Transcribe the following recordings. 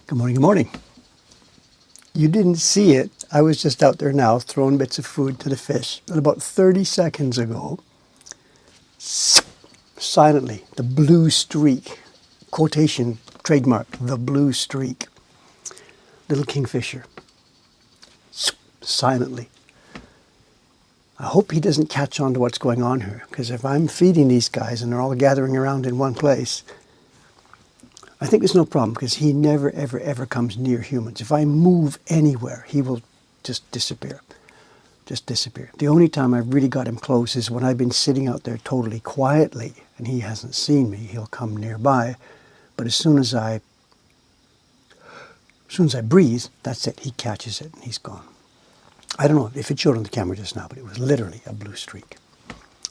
Good morning, good morning. You didn't see it. I was just out there now throwing bits of food to the fish. And about 30 seconds ago, silently, the blue streak, quotation, trademark, the blue streak, little kingfisher, silently. I hope he doesn't catch on to what's going on here, because if I'm feeding these guys and they're all gathering around in one place, I think there's no problem, because he never, ever, ever comes near humans. If I move anywhere, he will just disappear. Just disappear. The only time I've really got him close is when I've been sitting out there totally quietly and he hasn't seen me. He'll come nearby. But as soon as I breathe, that's it. He catches it and he's gone. I don't know if it showed on the camera just now, but it was literally a blue streak.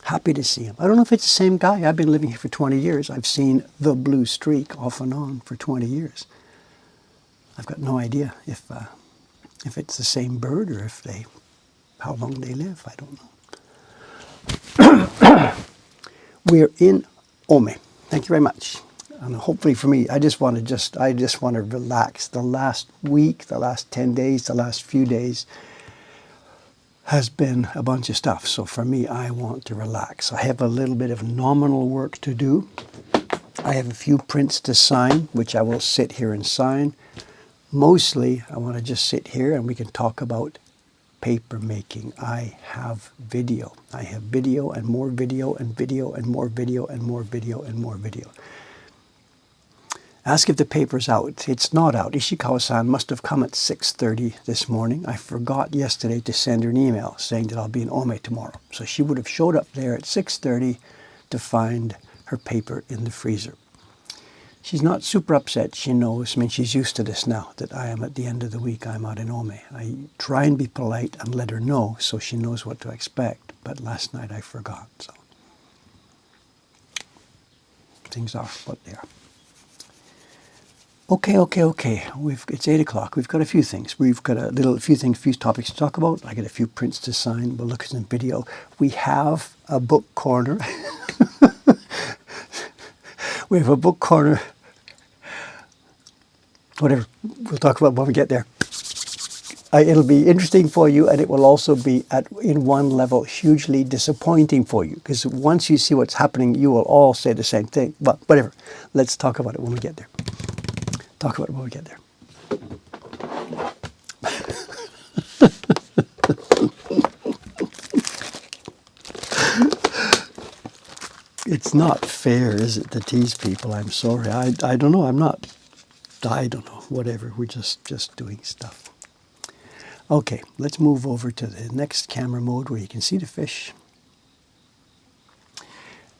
Happy to see him. I don't know if it's the same guy. I've been living here for 20 years. I've seen the blue streak off and on for 20 years. I've got no idea if it's the same bird or how long they live. I don't know. We're in Ome. Thank you very much. And hopefully for me, I just want to relax. The last week, the last 10 days, the last few days has been a bunch of stuff. So for me, I want to relax. I have a little bit of nominal work to do. I have a few prints to sign, which I will sit here and sign. Mostly, I want to just sit here and we can talk about paper making. I have video. I have video and more video and video and more video and more video and more video. Ask if the paper's out. It's not out. Ishikawa-san must have come at 6:30 this morning. I forgot yesterday to send her an email saying that I'll be in Ome tomorrow. So she would have showed up there at 6:30 to find her paper in the freezer. She's not super upset. She knows. I mean, she's used to this now, that I am at the end of the week, I'm out in Ome. I try and be polite and let her know so she knows what to expect. But last night I forgot. So things are what they are. Okay. It's 8 o'clock. We've got a few things. We've got a few topics to talk about. I got a few prints to sign. We'll look at some video. We have a book corner. We have a book corner. Whatever. We'll talk about when we get there. It'll be interesting for you, and it will also be, in one level, hugely disappointing for you. Because once you see what's happening, you will all say the same thing. But whatever. Let's talk about it when we get there. Talk about it when we get there. It's not fair, is it, to tease people? I'm sorry. I don't know. I don't know. Whatever. We're just doing stuff. Okay, let's move over to the next camera mode where you can see the fish.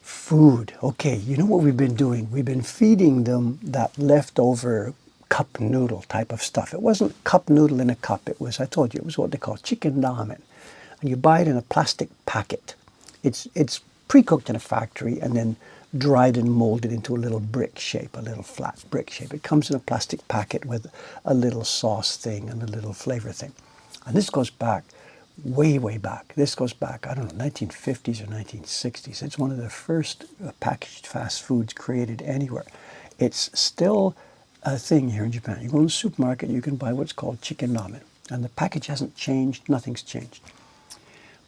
Food. Okay, you know what we've been doing? We've been feeding them that leftover cup noodle type of stuff. It wasn't cup noodle in a cup. It was, I told you, it was what they call chicken ramen. And you buy it in a plastic packet. It's pre-cooked in a factory and then dried and molded into a little brick shape, a little flat brick shape. It comes in a plastic packet with a little sauce thing and a little flavor thing. And this goes back way back. This goes back, I don't know, 1950s or 1960s. It's one of the first packaged fast foods created anywhere. It's still a thing here in Japan. You go in the supermarket, you can buy what's called chicken ramen. And the package hasn't changed, nothing's changed.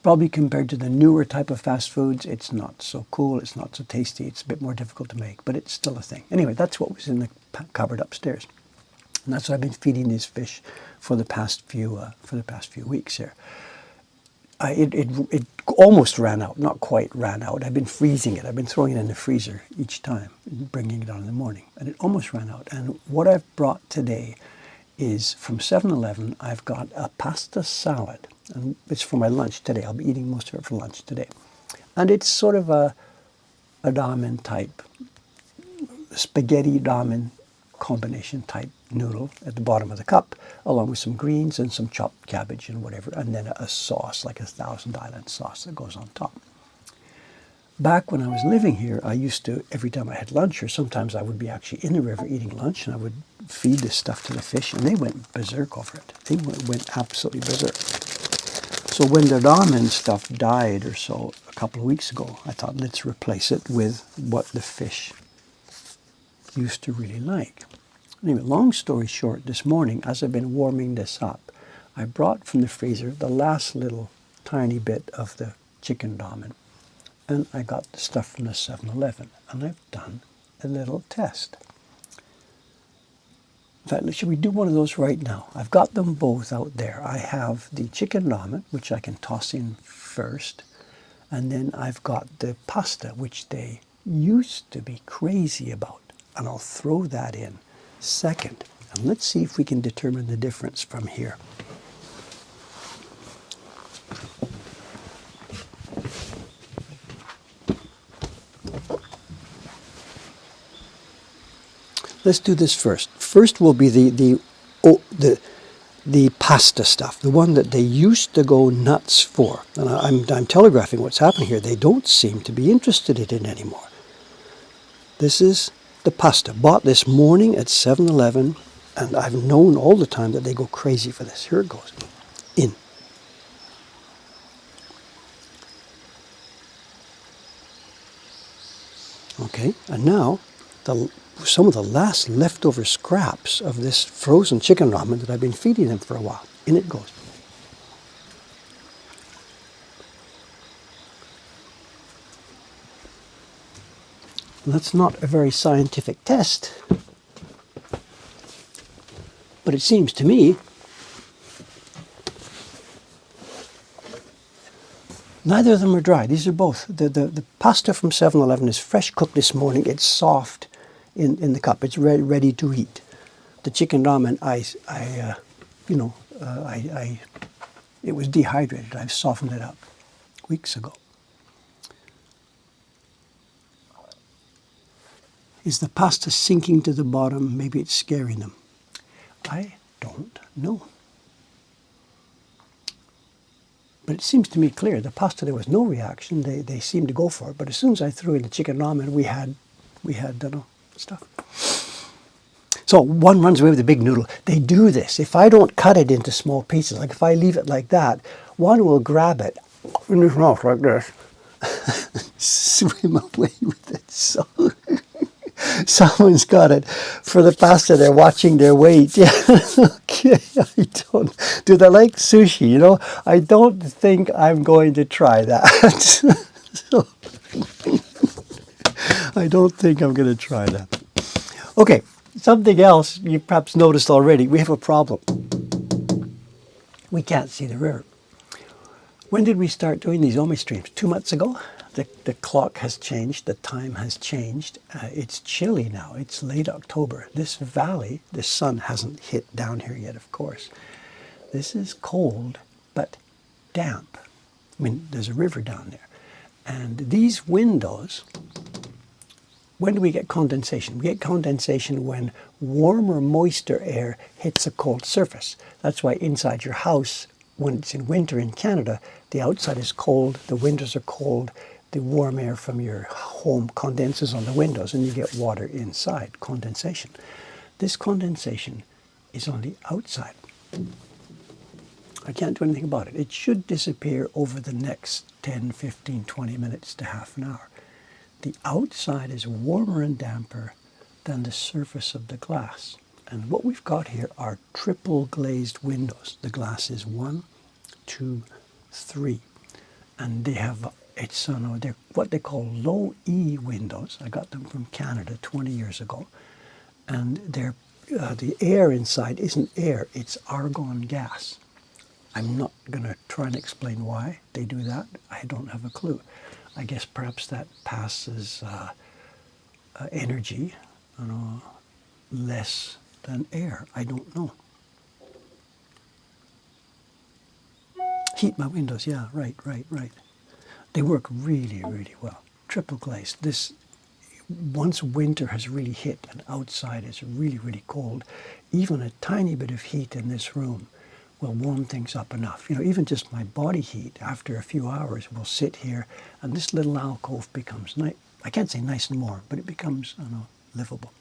Probably compared to the newer type of fast foods, it's not so cool, it's not so tasty, it's a bit more difficult to make, but it's still a thing. Anyway, that's what was in the cupboard upstairs. And that's what I've been feeding these fish for the past few weeks here. It almost ran out, not quite ran out. I've been freezing it. I've been throwing it in the freezer each time, bringing it on in the morning. And it almost ran out. And what I've brought today is from 7-Eleven, I've got a pasta salad. And it's for my lunch today. I'll be eating most of it for lunch today. And it's sort of a ramen type, spaghetti ramen combination type noodle at the bottom of the cup, along with some greens and some chopped cabbage and whatever, and then a sauce, like a Thousand Island sauce that goes on top. Back when I was living here, I used to, every time I had lunch, or sometimes I would be actually in the river eating lunch, and I would feed this stuff to the fish, and they went berserk over it. They went absolutely berserk. So when the ramen stuff died or so a couple of weeks ago, I thought, let's replace it with what the fish used to really like. Anyway, long story short, this morning, as I've been warming this up, I brought from the freezer the last little tiny bit of the chicken ramen, and I got the stuff from the 7-Eleven, and I've done a little test. In fact, should we do one of those right now? I've got them both out there. I have the chicken ramen, which I can toss in first, and then I've got the pasta, which they used to be crazy about, and I'll throw that in second. And let's see if we can determine the difference from here. Let's do this first. First will be the pasta stuff, the one that they used to go nuts for. And I'm telegraphing what's happening here. They don't seem to be interested in it anymore. This is the pasta. Bought this morning at 7-Eleven, and I've known all the time that they go crazy for this. Here it goes. In. Okay, and now some of the last leftover scraps of this frozen chicken ramen that I've been feeding them for a while. In it goes. That's not a very scientific test, but it seems to me neither of them are dry. These are both. The pasta from 7-Eleven is fresh cooked this morning. It's soft in the cup. It's ready to eat. The chicken ramen, it was dehydrated. I've softened it up weeks ago. Is the pasta sinking to the bottom? Maybe it's scaring them. I don't know. But it seems to me clear. The pasta, there was no reaction. They seemed to go for it. But as soon as I threw in the chicken ramen, we had stuff. So one runs away with a big noodle. They do this. If I don't cut it into small pieces, like if I leave it like that, one will grab it in his mouth like this, swim away with it. So someone's got it. For the pasta, they're watching their weight. Yeah. Okay. Do they like sushi? You know, I don't think I'm going to try that. So, I don't think I'm going to try that. Okay, something else you perhaps noticed already. We have a problem. We can't see the river. When did we start doing these Omi streams? 2 months ago. The clock has changed. The time has changed. It's chilly now. It's late October. This valley, the sun hasn't hit down here yet, of course. This is cold, but damp. I mean, there's a river down there. And these windows, when do we get condensation? We get condensation when warmer, moister air hits a cold surface. That's why inside your house, when it's in winter in Canada, the outside is cold, the windows are cold, the warm air from your home condenses on the windows and you get water inside, condensation. This condensation is on the outside. I can't do anything about it. It should disappear over the next 10, 15, 20 minutes to half an hour. The outside is warmer and damper than the surface of the glass. And what we've got here are triple glazed windows. The glass is 1, 2, 3. And they have, they're what they call low E windows. I got them from Canada 20 years ago. And they're, the air inside isn't air, it's argon gas. I'm not going to try and explain why they do that. I don't have a clue. I guess perhaps that passes energy, less than air. I don't know. Heat my windows. Yeah, right. They work really, really well. Triple glazed. This, once winter has really hit and outside is really, really cold, even a tiny bit of heat in this room will warm things up enough. Even just my body heat after a few hours will sit here and this little alcove becomes nice. I can't say nice and warm, but it becomes, livable.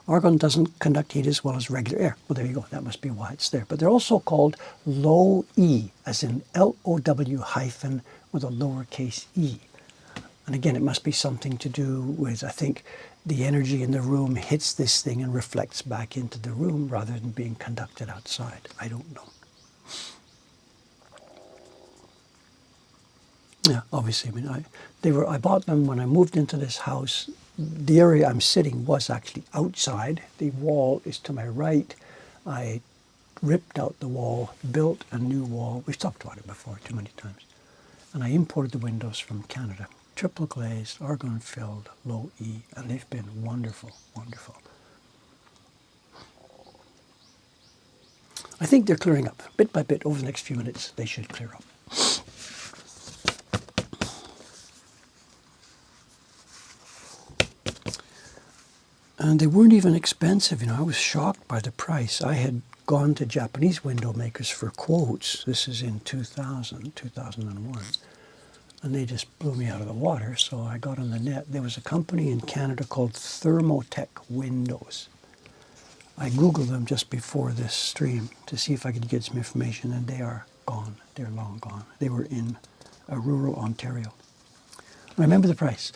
Argon doesn't conduct heat as well as regular air. Well, there you go. That must be why it's there. But they're also called low E, as in LOW hyphen with a lowercase e. And again, it must be something to do with, I think, the energy in the room hits this thing and reflects back into the room rather than being conducted outside. I don't know. Yeah, obviously. I mean, I bought them when I moved into this house. The area I'm sitting was actually outside. The wall is to my right. I ripped out the wall, built a new wall. We've talked about it before too many times. And I imported the windows from Canada. Triple glazed, argon filled, low E, and they've been wonderful, wonderful. I think they're clearing up. Bit by bit, over the next few minutes, they should clear up. And they weren't even expensive, you know. I was shocked by the price. I had gone to Japanese window makers for quotes. This is in 2000, 2001. And they just blew me out of the water, so I got on the net. There was a company in Canada called Thermotech Windows. I Googled them just before this stream to see if I could get some information, and they are gone. They're long gone. They were in rural Ontario. I remember the price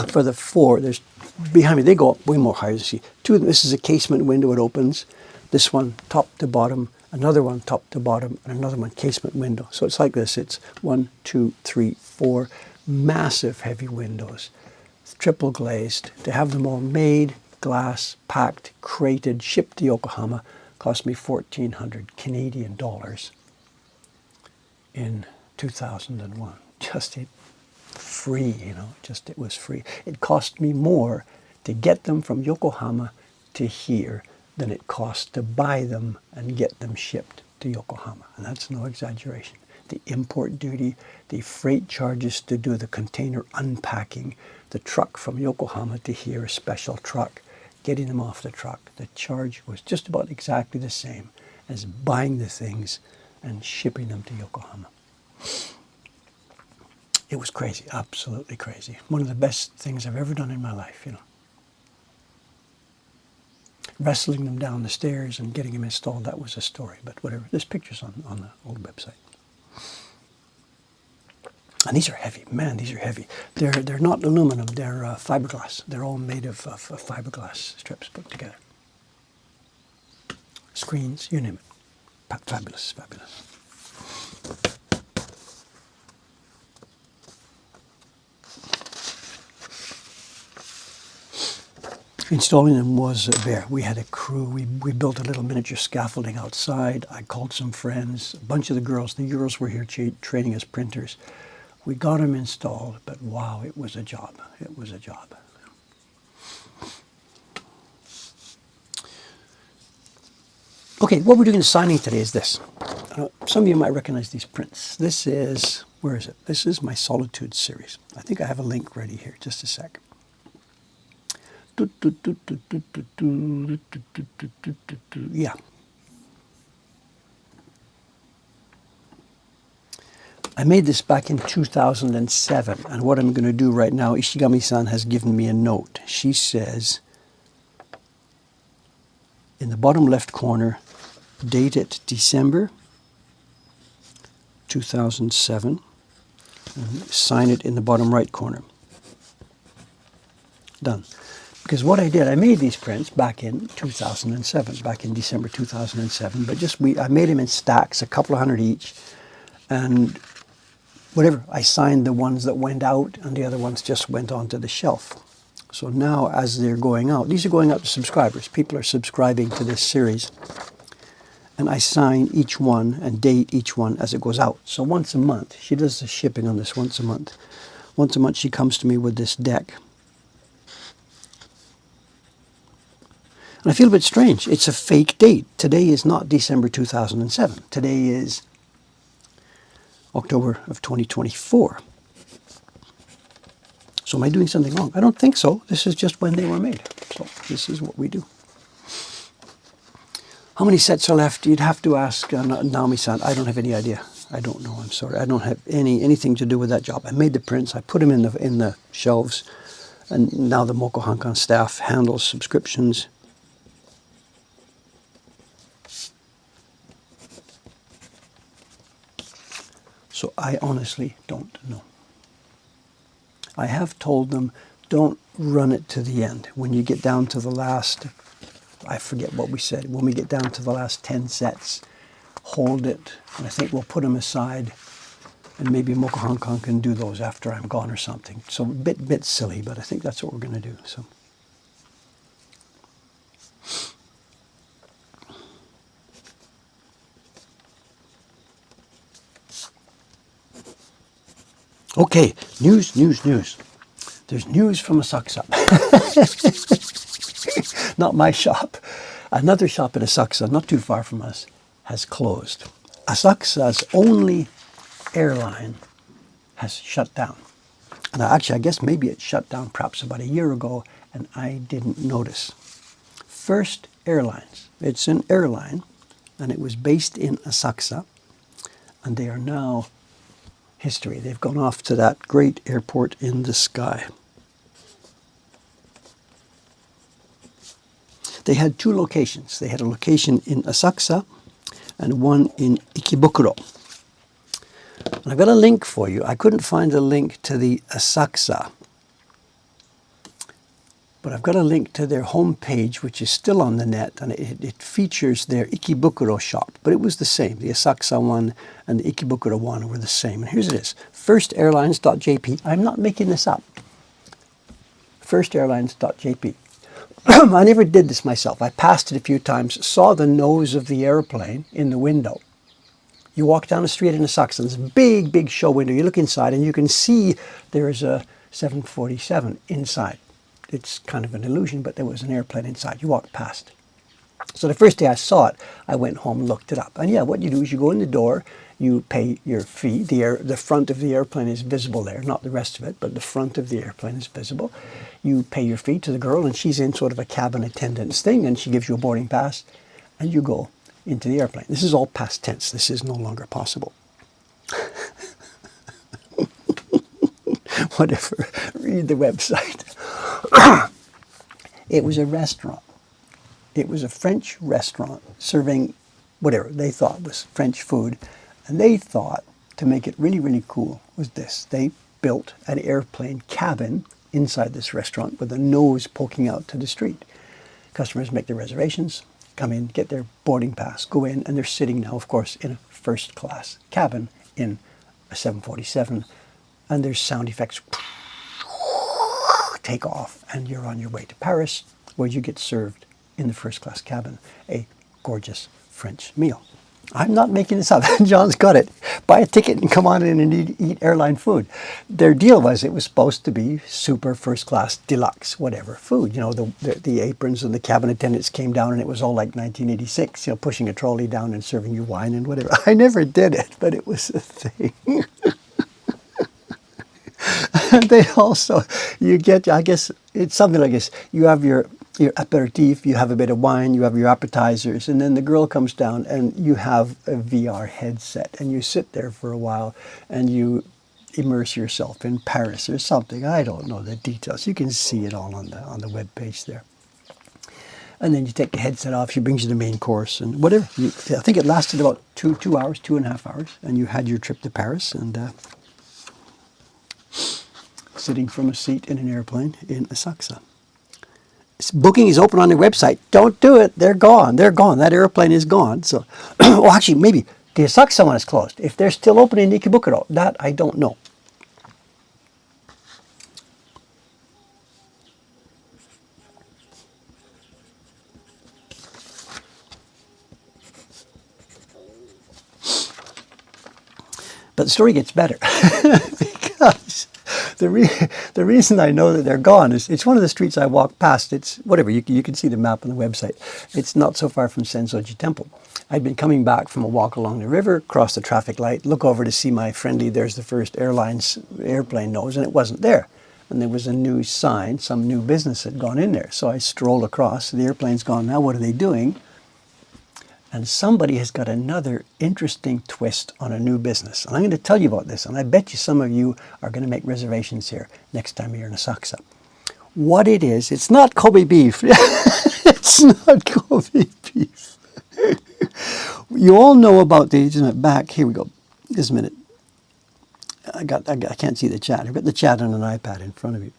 for the four. There's behind me. They go up way more higher. You see, two of them. This is a casement window. It opens. This one top to bottom. Another one top to bottom, and another one casement window. So it's like this. It's 1, 2, 3, 4 massive heavy windows, triple glazed. To have them all made, glass, packed, crated, shipped to Yokohama, cost me 1,400 Canadian dollars in 2001. Just free, you know, just it was free. It cost me more to get them from Yokohama to here than it cost to buy them and get them shipped to Yokohama. And that's no exaggeration. The import duty, the freight charges to do the container unpacking, the truck from Yokohama to here, a special truck, getting them off the truck, the charge was just about exactly the same as buying the things and shipping them to Yokohama. It was crazy, absolutely crazy. One of the best things I've ever done in my life, you know. Wrestling them down the stairs and getting them installed, that was a story, but whatever. There's pictures on the old website. And these are heavy. Man, these are heavy. They're not aluminum, they're fiberglass. They're all made of fiberglass strips put together. Screens, you name it. Fabulous, fabulous. Installing them was a bear. We had a crew. We built a little miniature scaffolding outside. I called some friends. A bunch of the girls were here training as printers. We got them installed, but wow, it was a job. It was a job. Okay, what we're doing in signing today is this. Some of you might recognize these prints. This is, where is it? This is my Solitude series. I think I have a link ready here. Just a sec. Yeah. I made this back in 2007, and what I'm going to do right now, Ishigami-san has given me a note. She says, in the bottom left corner, date it December 2007, and sign it in the bottom right corner. Done. Because what I did, I made these prints back in 2007, back in December 2007, but I made them in stacks, a couple of hundred each, and whatever, I signed the ones that went out, and the other ones just went onto the shelf. So now, as they're going out, these are going out to subscribers. People are subscribing to this series, and I sign each one and date each one as it goes out. So once a month, she does the shipping on this once a month. Once a month, she comes to me with this deck. And I feel a bit strange. It's a fake date. Today is not December 2007. Today is October of 2024. So am I doing something wrong? I don't think so. This is just when they were made. So this is what we do. How many sets are left? You'd have to ask Naomi-san. I don't have any idea. I don't know. I'm sorry. I don't have anything to do with that job. I made the prints. I put them in the shelves. And now the Mokuhankan staff handles subscriptions. So I honestly don't know. I have told them, don't run it to the end. When you get down to the last, I forget what we said, when we get down to the last 10 sets, hold it, and I think we'll put them aside, and maybe Mokuhankan can do those after I'm gone or something. So a bit silly, but I think that's what we're going to do. So. Okay, news. There's news from Asakusa. Not my shop. Another shop in Asakusa, not too far from us, has closed. Asakusa's only airline has shut down. And actually, I guess maybe it shut down perhaps about a year ago, and I didn't notice. First Airlines. It's an airline, and it was based in Asakusa, and they are now history. They've gone off to that great airport in the sky. They had two locations. They had a location in Asakusa and one in Ikebukuro. And I've got a link for you. I couldn't find a link to the Asakusa, but I've got a link to their homepage, which is still on the net, and it features their Ikebukuro shop. But it was the same. The Asakusa one and the Ikebukuro one were the same. And here's it is. Firstairlines.jp. I'm not making this up. Firstairlines.jp. I never did this myself. I passed it a few times, saw the nose of the airplane in the window. You walk down the street in Asakusa, there's a big show window. You look inside and you can see there's a 747 inside. It's kind of an illusion, but there was an airplane inside. You walk past. So the first day I saw it, I went home and looked it up. And yeah, what you do is you go in the door, you pay your fee. The front of the airplane is visible there, not the rest of it, but the front of the airplane is visible. You pay your fee to the girl, and she's in sort of a cabin attendant's thing, and she gives you a boarding pass, and you go into the airplane. This is all past tense. This is no longer possible. Whatever, read the website. It was a restaurant. It was a French restaurant serving whatever they thought was French food. And they thought, to make it really cool, was this. They built an airplane cabin inside this restaurant with a nose poking out to the street. Customers make their reservations, come in, get their boarding pass, go in, and they're sitting now, of course, in a first-class cabin in a 747. And there's sound effects. Take off, and you're on your way to Paris, where you get served in the first-class cabin a gorgeous French meal. I'm not making this up. John's got it. Buy a ticket and come on in and eat airline food. Their deal was it was supposed to be super first-class, deluxe, whatever food. You know, the aprons and the cabin attendants came down, and it was all like 1986, you know, pushing a trolley down and serving you wine and whatever. I never did it, but it was a thing. And they also, you get, I guess, it's something like this. You have your aperitif, you have a bit of wine, you have your appetizers, and then the girl comes down and you have a VR headset, and you sit there for a while and you immerse yourself in Paris or something. I don't know the details. You can see it all on the web page there. And then you take the headset off, she brings you the main course and whatever. I think it lasted about 2 hours, 2.5 hours, and you had your trip to Paris and sitting from a seat in an airplane in Asakusa. Booking is open on their website. Don't do it. They're gone. They're gone. That airplane is gone. So, well, actually, maybe the Asakusa one is closed. If they're still open in Ikebukuro, that I don't know. But the story gets better because the reason I know that they're gone is it's one of the streets I walk past. It's whatever, you can see the map on the website. It's not so far from Sensoji Temple. I'd been coming back from a walk along the river, cross the traffic light, look over to see my friendly There's the First Airlines airplane nose, and it wasn't there. And there was a new sign, some new business had gone in there. So I strolled across, the airplane's gone now, what are they doing? And somebody has got another interesting twist on a new business. And I'm going to tell you about this, and I bet you some of you are going to make reservations here next time you're in Asakusa. What it is, it's not Kobe beef. It's not Kobe beef. You all know about the, back, here we go, just a minute. I can't see the chat. I've got the chat on an iPad in front of you.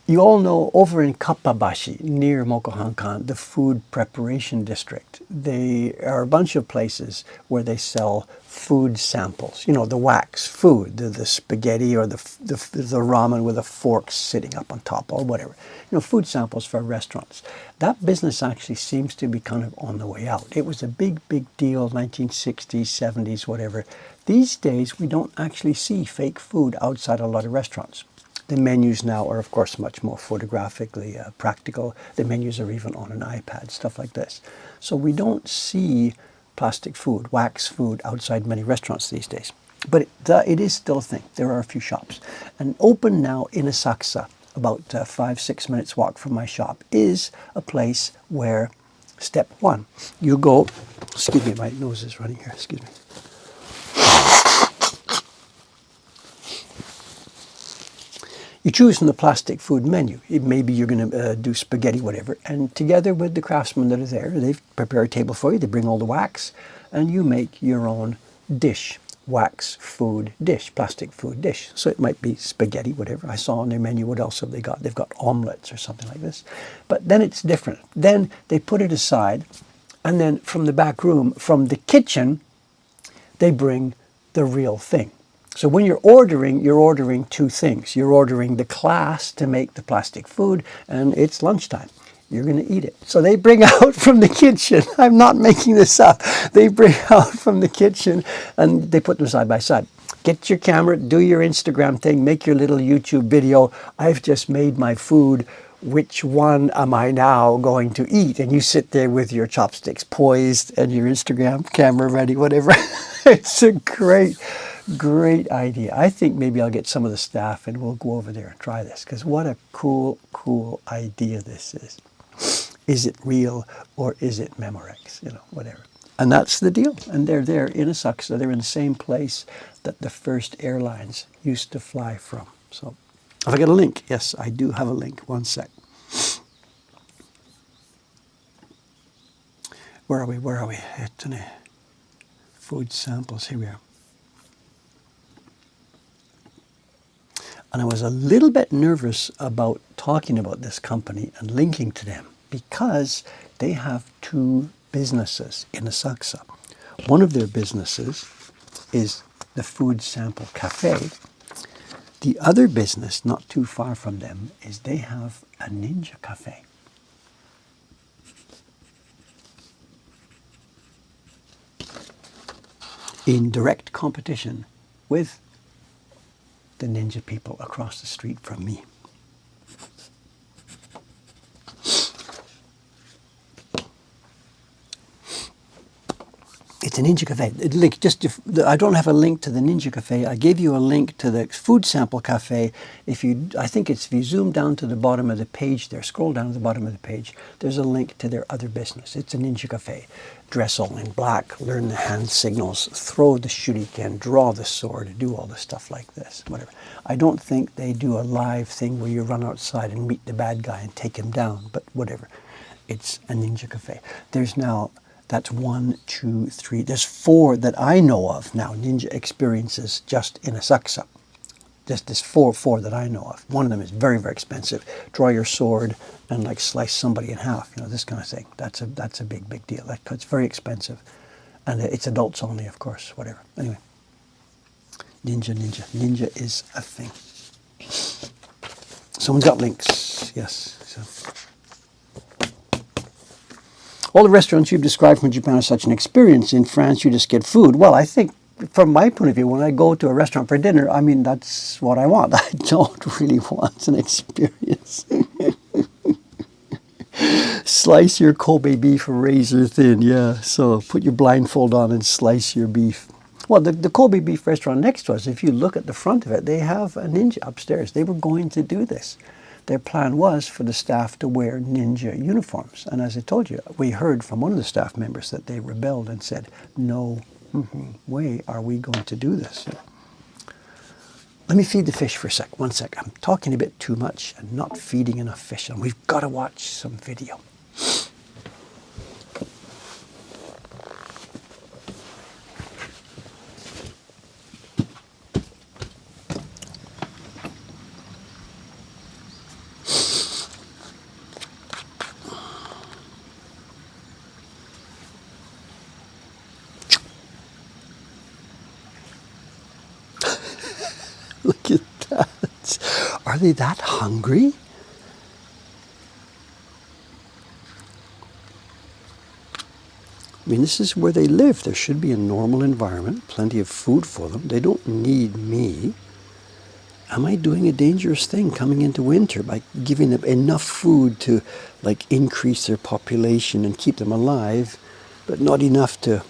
You all know over in Kappabashi, near Mokuhankan, the food preparation district, there are a bunch of places where they sell food samples. You know, the wax food, the spaghetti or the ramen with a fork sitting up on top or whatever. You know, food samples for restaurants. That business actually seems to be kind of on the way out. It was a big, big deal, 1960s, 70s, whatever. These days, we don't actually see fake food outside a lot of restaurants. The menus now are, of course, much more photographically practical. The menus are even on an iPad, stuff like this. So we don't see plastic food, wax food outside many restaurants these days. But it is still a thing. There are a few shops. And open now in Asakusa, about 5-6 minutes walk from my shop, is a place where, step one, you go, excuse me, my nose is running here, excuse me. You choose from the plastic food menu. Maybe you're going to do spaghetti, whatever. And together with the craftsmen that are there, they've prepared a table for you. They bring all the wax, and you make your own dish, wax food dish, plastic food dish. So it might be spaghetti, whatever. I saw on their menu, what else have they got? They've got omelets or something like this. But then it's different. Then they put it aside, and then from the back room, from the kitchen, they bring the real thing. So when you're ordering two things. You're ordering the class to make the plastic food, and it's lunchtime. You're going to eat it. So they bring out from the kitchen, I'm not making this up, they bring out from the kitchen and they put them side by side. Get your camera, do your Instagram thing, make your little YouTube video. I've just made my food. Which one am I now going to eat? And you sit there with your chopsticks poised and your Instagram camera ready, whatever. It's a great idea. I think maybe I'll get some of the staff and we'll go over there and try this, because what a cool idea this is. Is it real or is it Memorex? You know, whatever. And that's the deal. And they're there in Asakusa. They're in the same place that the first airlines used to fly from. So, have I got a link? Yes, I do have a link. One sec. Where are we? Food samples. Here we are. And I was a little bit nervous about talking about this company and linking to them because they have two businesses in Asakusa. One of their businesses is the Food Sample Cafe. The other business, not too far from them, is they have a ninja cafe. In direct competition with the ninja people across the street from me. It's a ninja cafe. I don't have a link to the ninja cafe. I gave you a link to the food sample cafe. If you zoom down to the bottom of the page there, scroll down to the bottom of the page, there's a link to their other business. It's a ninja cafe. Dress all in black, learn the hand signals, throw the shuriken, draw the sword, do all the stuff like this, whatever. I don't think they do a live thing where you run outside and meet the bad guy and take him down, but whatever. It's a ninja cafe. That's 1, 2, 3. There's 4 that I know of now, ninja experiences just in Asakusa. There's 4 that I know of. One of them is very, very expensive. Draw your sword and like slice somebody in half, you know, this kind of thing. That's a big deal. It's very expensive. And it's adults only, of course, whatever. Anyway, ninja. Ninja is a thing. Someone's got links, yes. So. All the restaurants you've described from Japan are such an experience. In France, you just get food. Well, I think from my point of view, when I go to a restaurant for dinner, I mean, that's what I want. I don't really want an experience. Slice your Kobe beef razor thin, yeah. So put your blindfold on and slice your beef. Well, the Kobe beef restaurant next to us, if you look at the front of it, they have a ninja upstairs. They were going to do this. Their plan was for the staff to wear ninja uniforms. And as I told you, we heard from one of the staff members that they rebelled and said, no way are we going to do this. Let me feed the fish for a sec. 1 sec. I'm talking a bit too much and not feeding enough fish. And we've got to watch some video. they that hungry? I mean, this is where they live. There should be a normal environment, plenty of food for them. They don't need me. Am I doing a dangerous thing coming into winter by giving them enough food to like increase their population and keep them alive, but not enough to,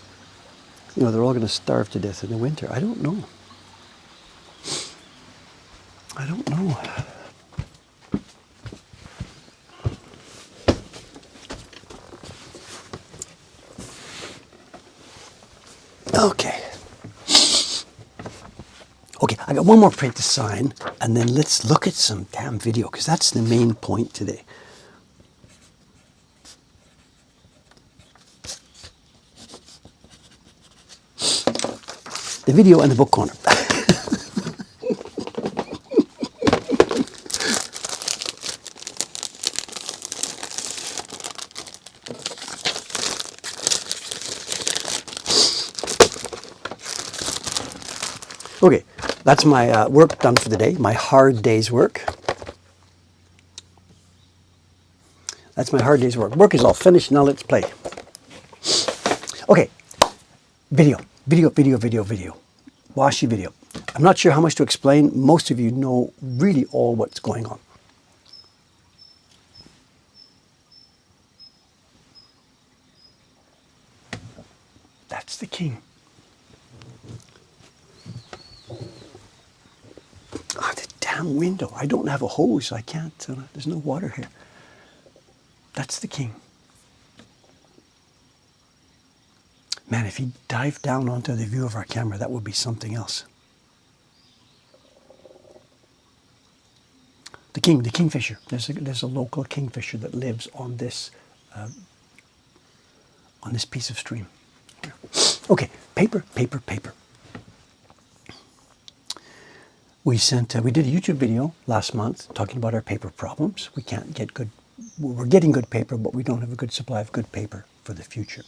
they're all going to starve to death in the winter? I don't know. I don't know. Okay. Okay, I got one more print to sign, and then let's look at some damn video, because that's the main point today. The video and the book corner. Okay, that's my work done for the day, my hard day's work. That's my hard day's work. Work is all finished, now let's play. Okay, video. Washi video. I'm not sure how much to explain. Most of you know really all what's going on. That's the king. Oh, the damn window. I don't have a hose. I can't. There's no water here. That's the king. Man, if he dived down onto the view of our camera, that would be something else. The kingfisher. There's a local kingfisher that lives on this piece of stream. Okay, paper. We did a YouTube video last month talking about our paper problems. We're getting good paper, but we don't have a good supply of good paper for the future.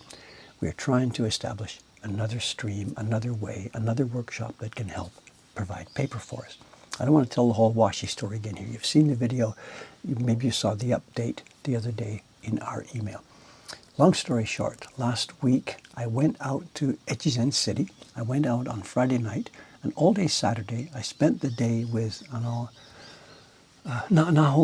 We are trying to establish another stream, another way, another workshop that can help provide paper for us. I don't want to tell the whole washi story again here. You've seen the video. Maybe you saw the update the other day in our email. Long story short, last week I went out to Echizen City. I went out on Friday night, and all day Saturday I spent the day with Naho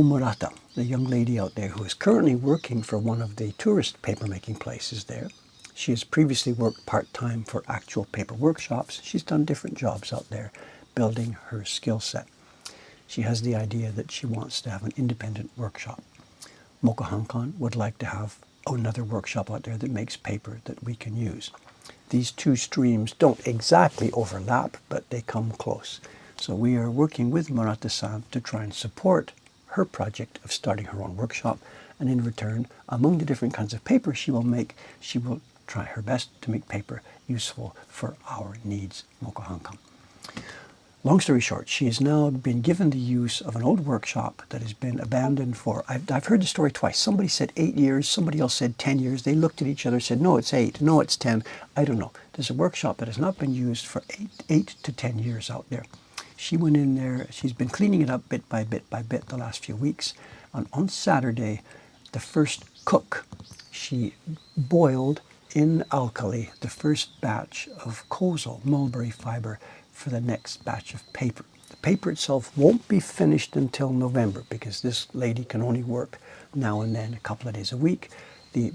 Murata, the young lady out there who is currently working for one of the tourist papermaking places there. She has previously worked part-time for actual paper workshops. She's done different jobs out there, building her skill set. She has the idea that she wants to have an independent workshop. Mokuhankan would like to have another workshop out there that makes paper that we can use. These two streams don't exactly overlap, but they come close. So we are working with Murata-san to try and support her project of starting her own workshop, and in return, among the different kinds of paper she will make, she will try her best to make paper useful for our needs, Mokuhankan. Long story short, she has now been given the use of an old workshop that has been abandoned for, I've heard the story twice. Somebody said 8 years, somebody else said 10 years. They looked at each other and said, no, it's 8, no, it's 10. I don't know. There's a workshop that has not been used for 8 to 10 years out there. She went in there, she's been cleaning it up bit by bit the last few weeks. And on Saturday, the first cook, she boiled in alkali the first batch of kozo, mulberry fiber, for the next batch of paper. The paper itself won't be finished until November because this lady can only work now and then a couple of days a week. The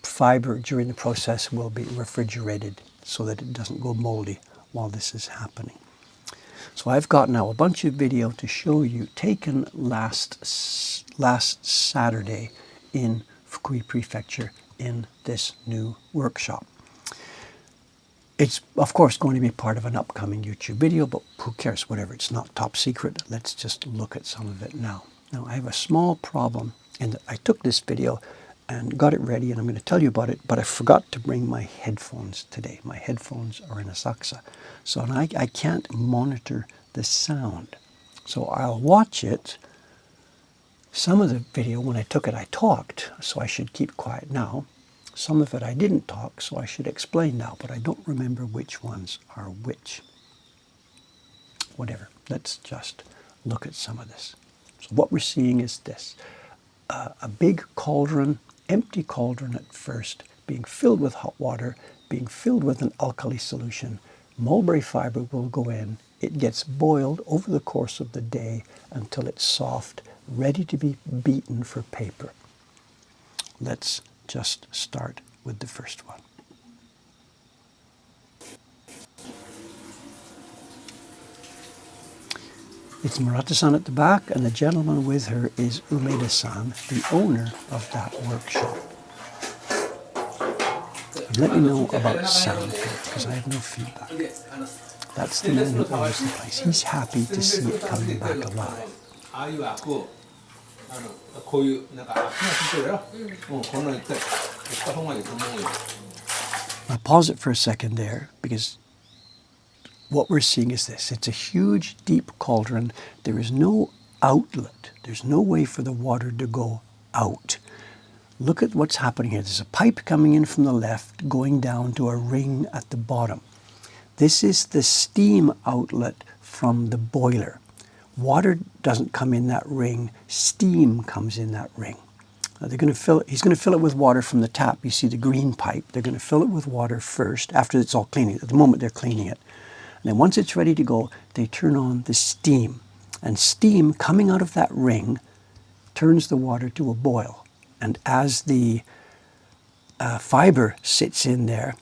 fiber during the process will be refrigerated so that it doesn't go moldy while this is happening. So I've got now a bunch of video to show you taken last Saturday in Fukui Prefecture in this new workshop. It's, of course, going to be part of an upcoming YouTube video, but who cares, whatever. It's not top secret. Let's just look at some of it now. Now, I have a small problem in that I took this video and got it ready, and I'm going to tell you about it, but I forgot to bring my headphones today. My headphones are in Asakusa, so I can't monitor the sound. So I'll watch it. Some of the video, when I took it, I talked, so I should keep quiet now. Some of it I didn't talk, so I should explain now, but I don't remember which ones are which. Whatever, let's just look at some of this. So what we're seeing is this. A big cauldron, empty cauldron at first, being filled with hot water, being filled with an alkali solution. Mulberry fiber will go in. It gets boiled over the course of the day until it's soft, ready to be beaten for paper. Let's just start with the first one. It's Murata-san at the back, and the gentleman with her is Umeda-san, the owner of that workshop. And let me know about sound here, because I have no feedback. That's the man who owns the place. He's happy to see it coming back alive. I'll pause it for a second there, because what we're seeing is this. It's a huge, deep cauldron. There is no outlet. There's no way for the water to go out. Look at what's happening here. There's a pipe coming in from the left, going down to a ring at the bottom. This is the steam outlet from the boiler. Water doesn't come in that ring. Steam comes in that ring. He's going to fill it with water from the tap. You see the green pipe. They're going to fill it with water first, after it's all cleaning. At the moment, they're cleaning it. And then once it's ready to go, they turn on the steam. And steam coming out of that ring turns the water to a boil. And as the fiber sits in there,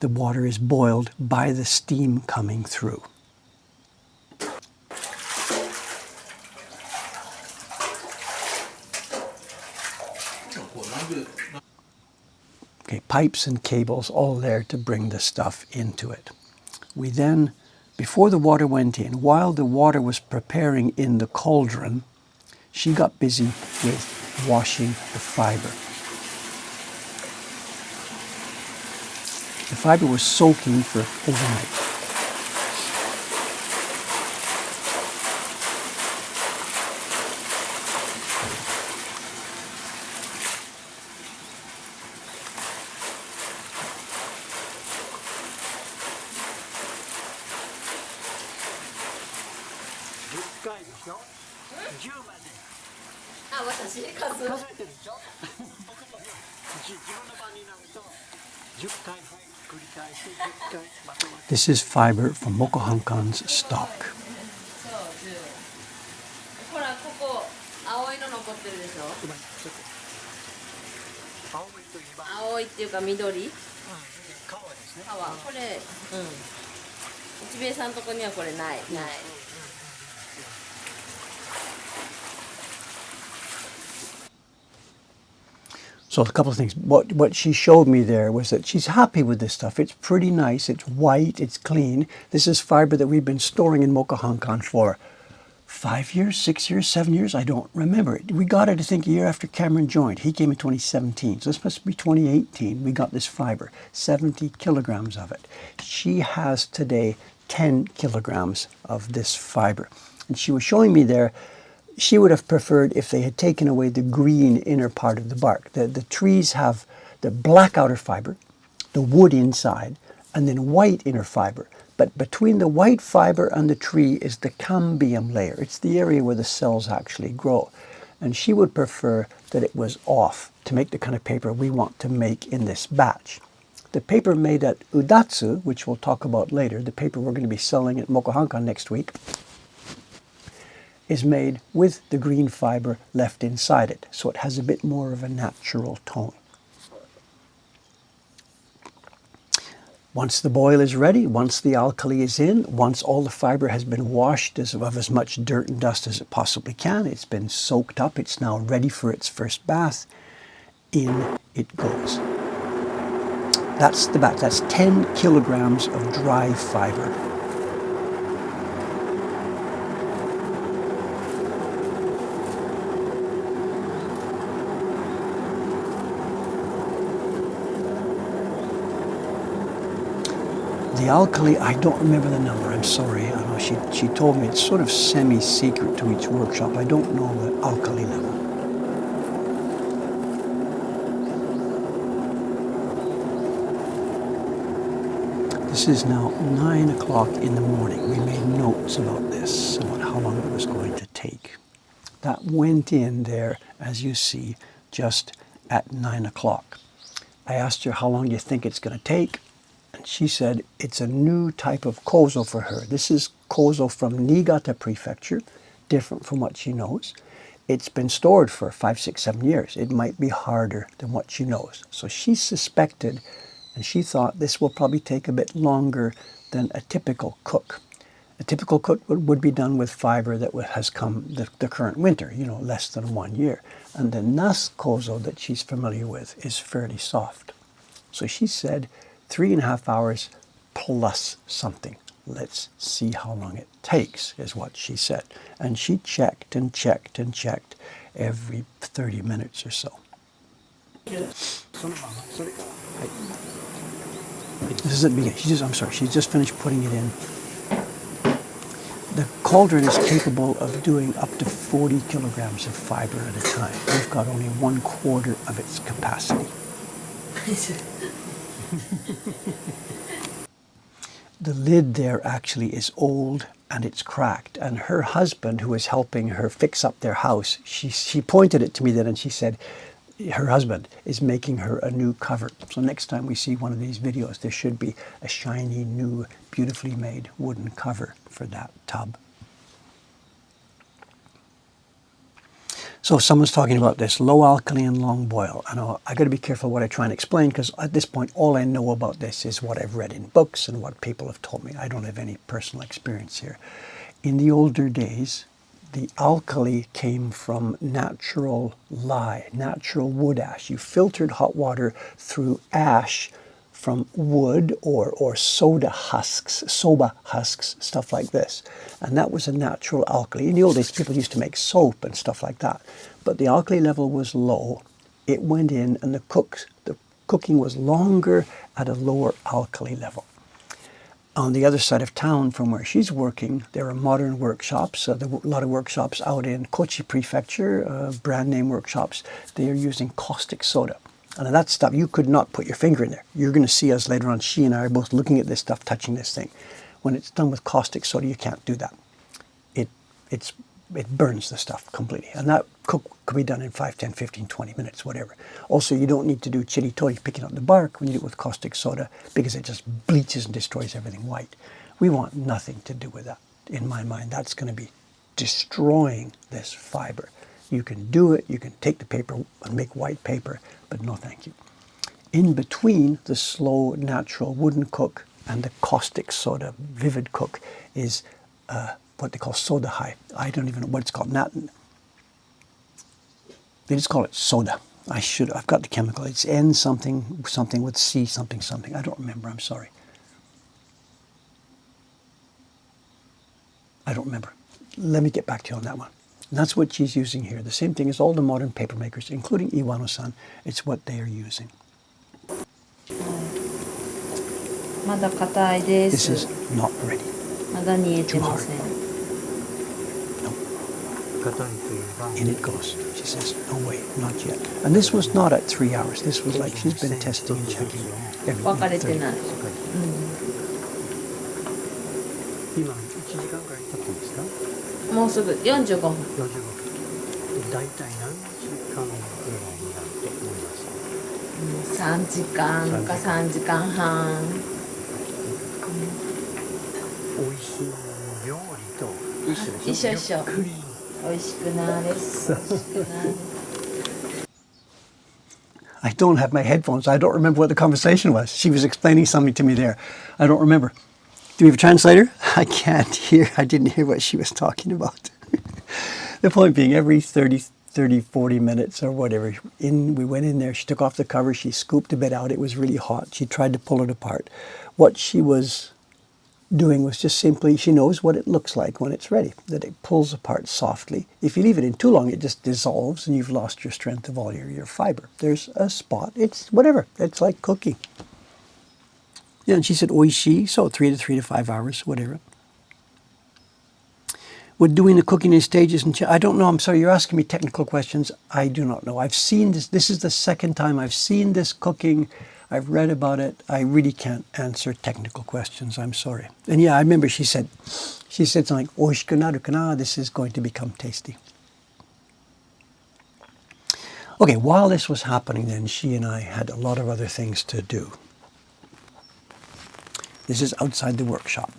the water is boiled by the steam coming through. Okay, pipes and cables all there to bring the stuff into it. We then, before the water went in, while the water was preparing in the cauldron, she got busy with washing the fiber. The fiber was soaking for overnight. This is fiber from Mokuhankan's stock. So a couple of things. What she showed me there was that she's happy with this stuff. It's pretty nice. It's white. It's clean. This is fiber that we've been storing in Mokuhankan for 5 years, 6 years, 7 years. I don't remember it. We got it, I think, a year after Cameron joined. He came in 2017. So this must be 2018. We got this fiber, 70 kilograms of it. She has today 10 kilograms of this fiber. And she was showing me there, she would have preferred if they had taken away the green inner part of the bark. The trees have the black outer fiber, the wood inside, and then white inner fiber. But between the white fiber and the tree is the cambium layer. It's the area where the cells actually grow. And she would prefer that it was off to make the kind of paper we want to make in this batch. The paper made at Udatsu, which we'll talk about later, the paper we're going to be selling at Mokuhankan next week, is made with the green fiber left inside it. So it has a bit more of a natural tone. Once the boil is ready, once the alkali is in, once all the fiber has been washed of as much dirt and dust as it possibly can, it's been soaked up, it's now ready for its first bath, in it goes. That's the batch. That's 10 kilograms of dry fiber. The alkali, I don't remember the number, I'm sorry. I know she told me it's sort of semi-secret to each workshop. I don't know the alkali level. This is now 9 o'clock in the morning. We made notes about this, about how long it was going to take. that went in there, as you see, just at 9 o'clock. I asked her, how long do you think it's going to take? And she said it's a new type of kozo for her. This is kozo from Niigata Prefecture, different from what she knows. It's been stored for 5, 6, 7 years. It might be harder than what she knows. So she suspected, and she thought this will probably take a bit longer than a typical cook. A typical cook would be done with fiber that has come the current winter, less than 1 year. And the nasu kozo that she's familiar with is fairly soft. So she said 3.5 hours plus something. Let's see how long it takes, is what she said. And she checked and checked and checked every 30 minutes or so. This is at the beginning. She just finished putting it in. The cauldron is capable of doing up to 40 kilograms of fiber at a time. We've got only 1/4 of its capacity. The lid there actually is old and it's cracked. And her husband, who is helping her fix up their house, she pointed it to me then and she said her husband is making her a new cover. So next time we see one of these videos, there should be a shiny, new, beautifully made wooden cover for that tub. So someone's talking about this low alkali and long boil. I know I got to be careful what I try and explain, because at this point all I know about this is what I've read in books and what people have told me. I don't have any personal experience here. In the older days, the alkali came from natural lye, natural wood ash. You filtered hot water through ash from wood or soba husks, stuff like this. And that was a natural alkali. In the old days, people used to make soap and stuff like that. But the alkali level was low. It went in, and the cooking was longer at a lower alkali level. On the other side of town from where she's working, there are modern workshops. There are a lot of workshops out in Kochi Prefecture, brand name workshops. They are using caustic soda. And that stuff, you could not put your finger in there. You're going to see us later on. She and I are both looking at this stuff, touching this thing. When it's done with caustic soda, you can't do that. It burns the stuff completely. And that could be done in 5, 10, 15, 20 minutes, whatever. Also, you don't need to do chiritori, picking out the bark, when you do it with caustic soda, because it just bleaches and destroys everything white. We want nothing to do with that. In my mind, that's going to be destroying this fiber. You can do it, you can take the paper and make white paper, but no thank you. In between the slow, natural wooden cook and the caustic soda vivid cook is what they call soda high. I don't even know what it's called. They just call it soda. I've got the chemical. It's N something with C something. I don't remember, I'm sorry. I don't remember. Let me get back to you on that one. And that's what she's using here. The same thing as all the modern paper makers, including Iwano-san. It's what they are using. This is not ready. Too hard. No. In it goes. She says, no way, not yet. And this was not at 3 hours. This was like she's been testing and checking everything. I don't have my headphones. I don't remember what the conversation was. She was explaining something to me there. I don't remember. Do we have a translator? I can't hear. I didn't hear what she was talking about. The point being, every 30, 40 minutes or whatever, we went in there, she took off the cover, she scooped a bit out. It was really hot. She tried to pull it apart. What she was doing was just simply, she knows what it looks like when it's ready, that it pulls apart softly. If you leave it in too long, it just dissolves and you've lost your strength of all your fiber. There's a spot. It's whatever. It's like cooking. Yeah, and she said oishii, so 3 to 5 hours, whatever. With doing the cooking in stages, and I don't know, I'm sorry, you're asking me technical questions. I do not know. I've seen this. This is the second time I've seen this cooking. I've read about it. I really can't answer technical questions. I'm sorry. And yeah, I remember she said something, oishiku naru kana, this is going to become tasty. Okay, while this was happening then, she and I had a lot of other things to do. This is outside the workshop.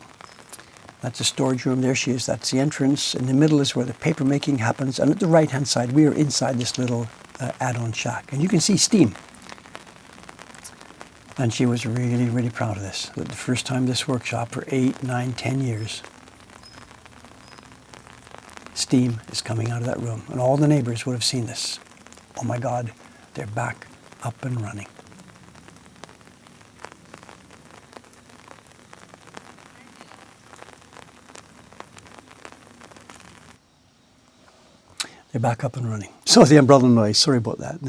That's a storage room. There she is. That's the entrance. In the middle is where the paper making happens. And at the right-hand side, we are inside this little add-on shack. And you can see steam. And she was really, really proud of this. The first time this workshop for 8, 9, 10 years, steam is coming out of that room. And all the neighbors would have seen this. Oh my God, they're back up and running. They're back up and running. So the umbrella noise, sorry about that.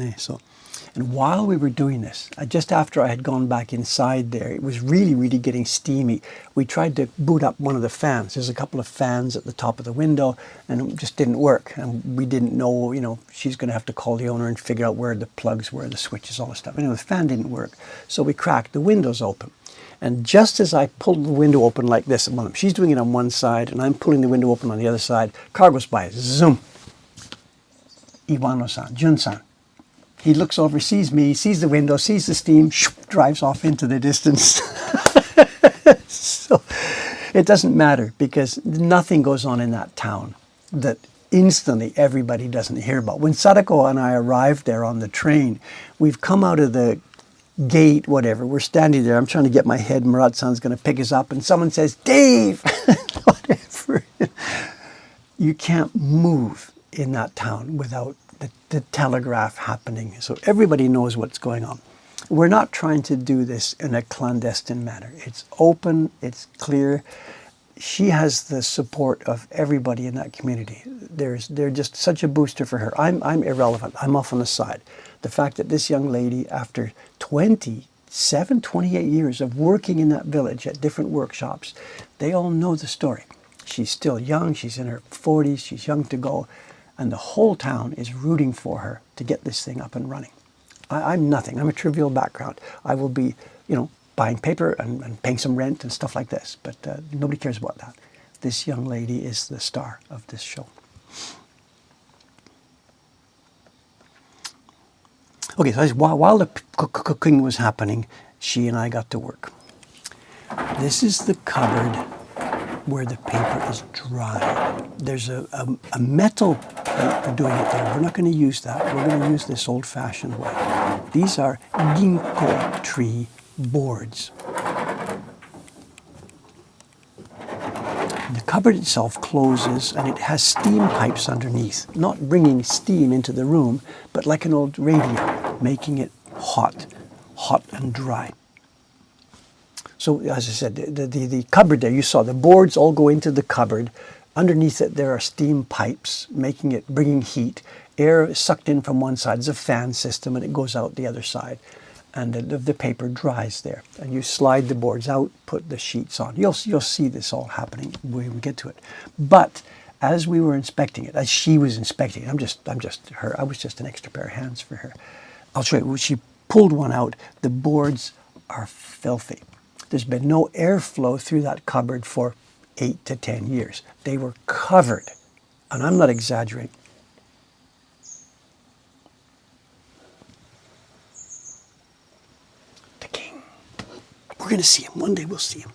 And while we were doing this, just after I had gone back inside there, it was really, really getting steamy. We tried to boot up one of the fans. There's a couple of fans at the top of the window, and it just didn't work. And we didn't know, she's going to have to call the owner and figure out where the plugs were, the switches, all this stuff. Anyway, the fan didn't work. So we cracked the windows open. And just as I pulled the window open like this, she's doing it on one side, and I'm pulling the window open on the other side, car goes by, zoom. Iwano-san, Jun-san. He looks over, sees me, sees the window, sees the steam, drives off into the distance. So it doesn't matter, because nothing goes on in that town that instantly everybody doesn't hear about. When Sadako and I arrived there on the train, we've come out of the gate, whatever, we're standing there, I'm trying to get my head, Murat-san's going to pick us up, and someone says, Dave! Whatever. You can't move in that town without the telegraph happening. So everybody knows what's going on. We're not trying to do this in a clandestine manner. It's open, it's clear. She has the support of everybody in that community. They're just such a booster for her. I'm irrelevant. I'm off on the side. The fact that this young lady, after 27, 28 years of working in that village at different workshops, they all know the story. She's still young, she's in her 40s, she's young to go, and the whole town is rooting for her to get this thing up and running. I'm nothing. I'm a trivial background. I will be, buying paper and paying some rent and stuff like this, but nobody cares about that. This young lady is the star of this show. Okay, so while the cooking was happening, she and I got to work. This is the cupboard where the paper is dry. There's a metal plate for doing it there. We're not going to use that. We're going to use this old-fashioned way. These are ginkgo tree boards. The cupboard itself closes, and it has steam pipes underneath, not bringing steam into the room, but like an old radiator, making it hot and dry. So, as I said, the cupboard there, you saw the boards all go into the cupboard. Underneath it, there are steam pipes, bringing heat. Air is sucked in from one side. It's a fan system, and it goes out the other side. And the paper dries there. And you slide the boards out, put the sheets on. You'll see this all happening when we get to it. But as we were inspecting it, as she was inspecting it, I'm just her. I was just an extra pair of hands for her. I'll show you. When she pulled one out, the boards are filthy. There's been no airflow through that cupboard for 8 to 10 years. They were covered, and I'm not exaggerating. The king. We're going to see him. One day we'll see him.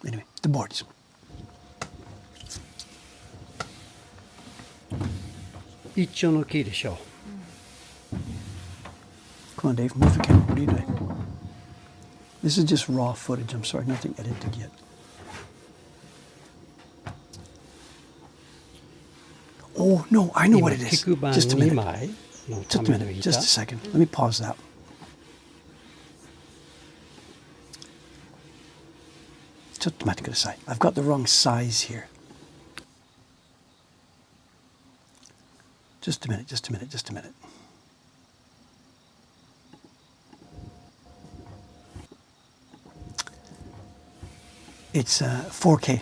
Anyway, the boards. Come on, Dave, move the camera. What are you doing? This is just raw footage. I'm sorry, nothing edited yet. Oh, no, I know what it is. Just a minute. Just a second. Let me pause that. I've got the wrong size here. Just a minute. It's 4K.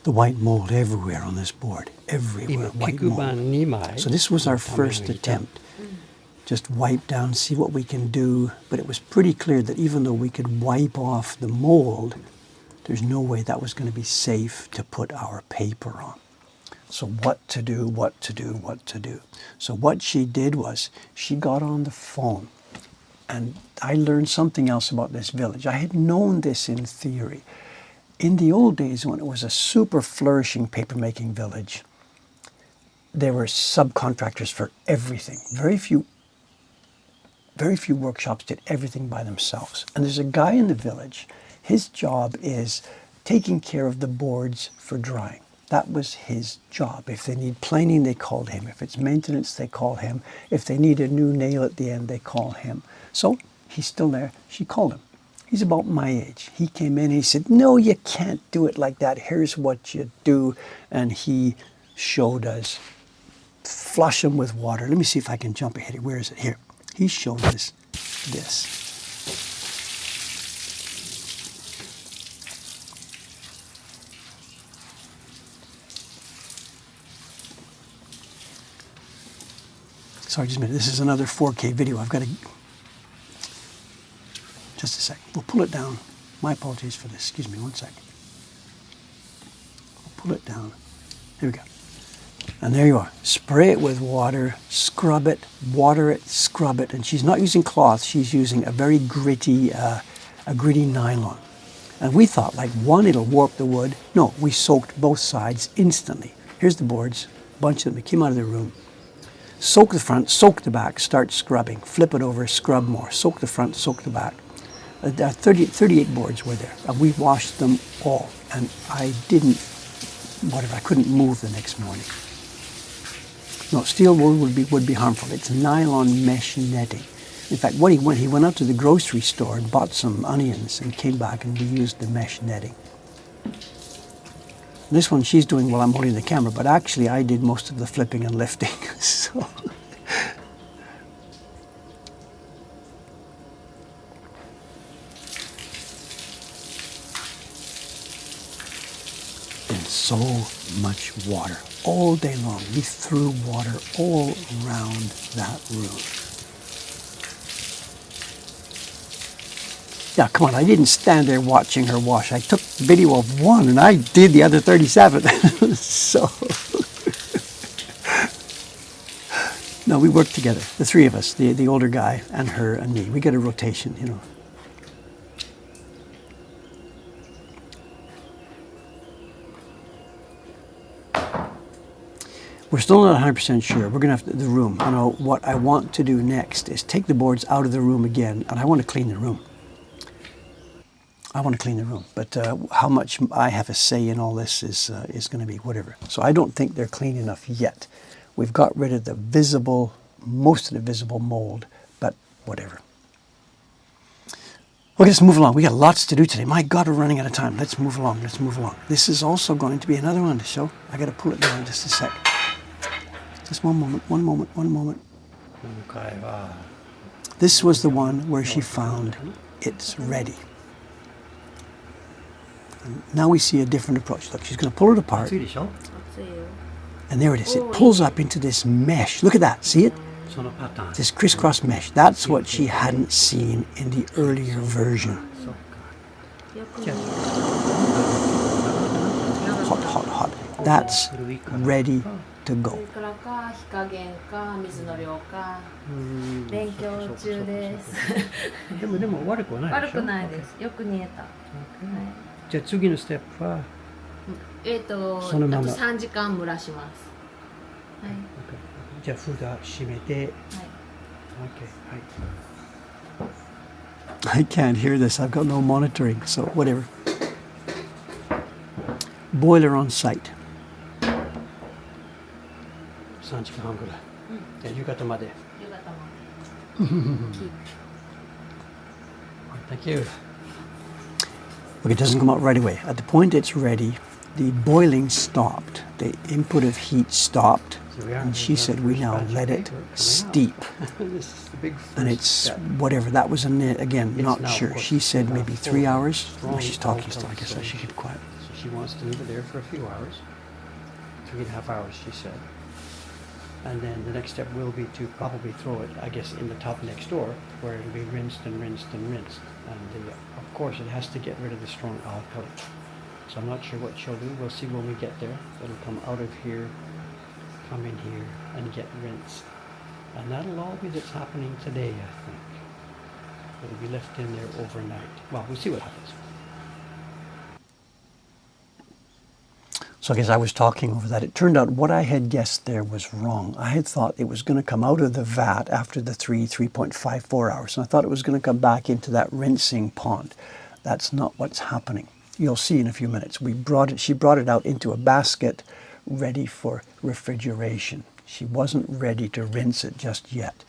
The white mold everywhere on this board. Everywhere, white mold. So this was our first attempt. Just wipe down, see what we can do. But it was pretty clear that even though we could wipe off the mold, there's no way that was going to be safe to put our paper on. So what to do, what to do, what to do. So what she did was she got on the phone, and I learned something else about this village. I had known this in theory. In the old days, when it was a super flourishing paper-making village, there were subcontractors for everything. Very few workshops did everything by themselves. And there's a guy in the village, his job is taking care of the boards for drying. That was his job. If they need planing, they called him. If it's maintenance, they call him. If they need a new nail at the end, they call him. So he's still there. She called him. He's about my age. He came in, he said, no, you can't do it like that. Here's what you do. And he showed us, flush them with water. Let me see if I can jump ahead. Where is it? Here. He showed us this. Sorry, just a minute. This is another 4K video. I've got to... Just a sec. We'll pull it down. My apologies for this. Excuse me, 1 second. We'll pull it down. Here we go. And there you are. Spray it with water, scrub it, water it, scrub it. And she's not using cloth. She's using a very gritty nylon. And we thought, like, one, it'll warp the wood. No, we soaked both sides instantly. Here's the boards. A bunch of them. They came out of their room. Soak the front, soak the back, start scrubbing. Flip it over, scrub more. Soak the front, soak the back. 38 boards were there. We washed them all. And I couldn't move the next morning. No, steel wool would be harmful. It's nylon mesh netting. In fact, he went out to the grocery store and bought some onions and came back and we used the mesh netting. This one she's doing while I'm holding the camera, but actually I did most of the flipping and lifting. So. And so much water all day long. We threw water all around that room. Yeah, come on, I didn't stand there watching her wash. I took video of one and I did the other 37. So, no, we worked together, the three of us, the older guy and her and me. We get a rotation, you know. We're still not 100% sure. We're going to have the room. You know, what I want to do next is take the boards out of the room again, and I want to clean the room. But how much I have a say in all this is going to be whatever. So I don't think they're clean enough yet. We've got rid of most of the visible mold, but whatever. Okay, let's move along. We got lots to do today. My God, we're running out of time. Let's move along. This is also going to be another one to show. I got to pull it down just a sec. Just one moment. This was the one where she found it's ready. And now we see a different approach. Look, she's going to pull it apart. And there it is. It pulls up into this mesh. Look at that. See it? This crisscross mesh. That's what she hadn't seen in the earlier version. Hot. That's ready to go. Okay. 次のステップはそのまま3時間蒸らします。はい。じゃあ蓋閉めて。はい。Okay. I can't hear this. I've got no monitoring, so whatever. Boiler on site. 3時間半ぐらい。夕方まで。Thank you. Okay, it doesn't come out right away. At the point it's ready, the boiling stopped. The input of heat stopped. And she said we now let it steep. And it's whatever. That was, again, not sure. She said maybe 3 hours. Well, she's talking still. I guess I should keep quiet. she wants to leave it there for a few hours, 3.5 hours, she said. And then the next step will be to probably throw it, I guess, in the tub next door, where it'll be rinsed and rinsed and rinsed. And of course, it has to get rid of the strong alkali. So I'm not sure what she'll do. We'll see when we get there. It'll come out of here, come in here, and get rinsed. And that'll all be that's happening today, I think. It'll be left in there overnight. Well, we'll see what happens. So I guess I was talking over that. It turned out what I had guessed there was wrong. I had thought it was going to come out of the vat after the 3.54 hours. And I thought it was going to come back into that rinsing pond. That's not what's happening. You'll see in a few minutes. She brought it out into a basket ready for refrigeration. She wasn't ready to rinse it just yet.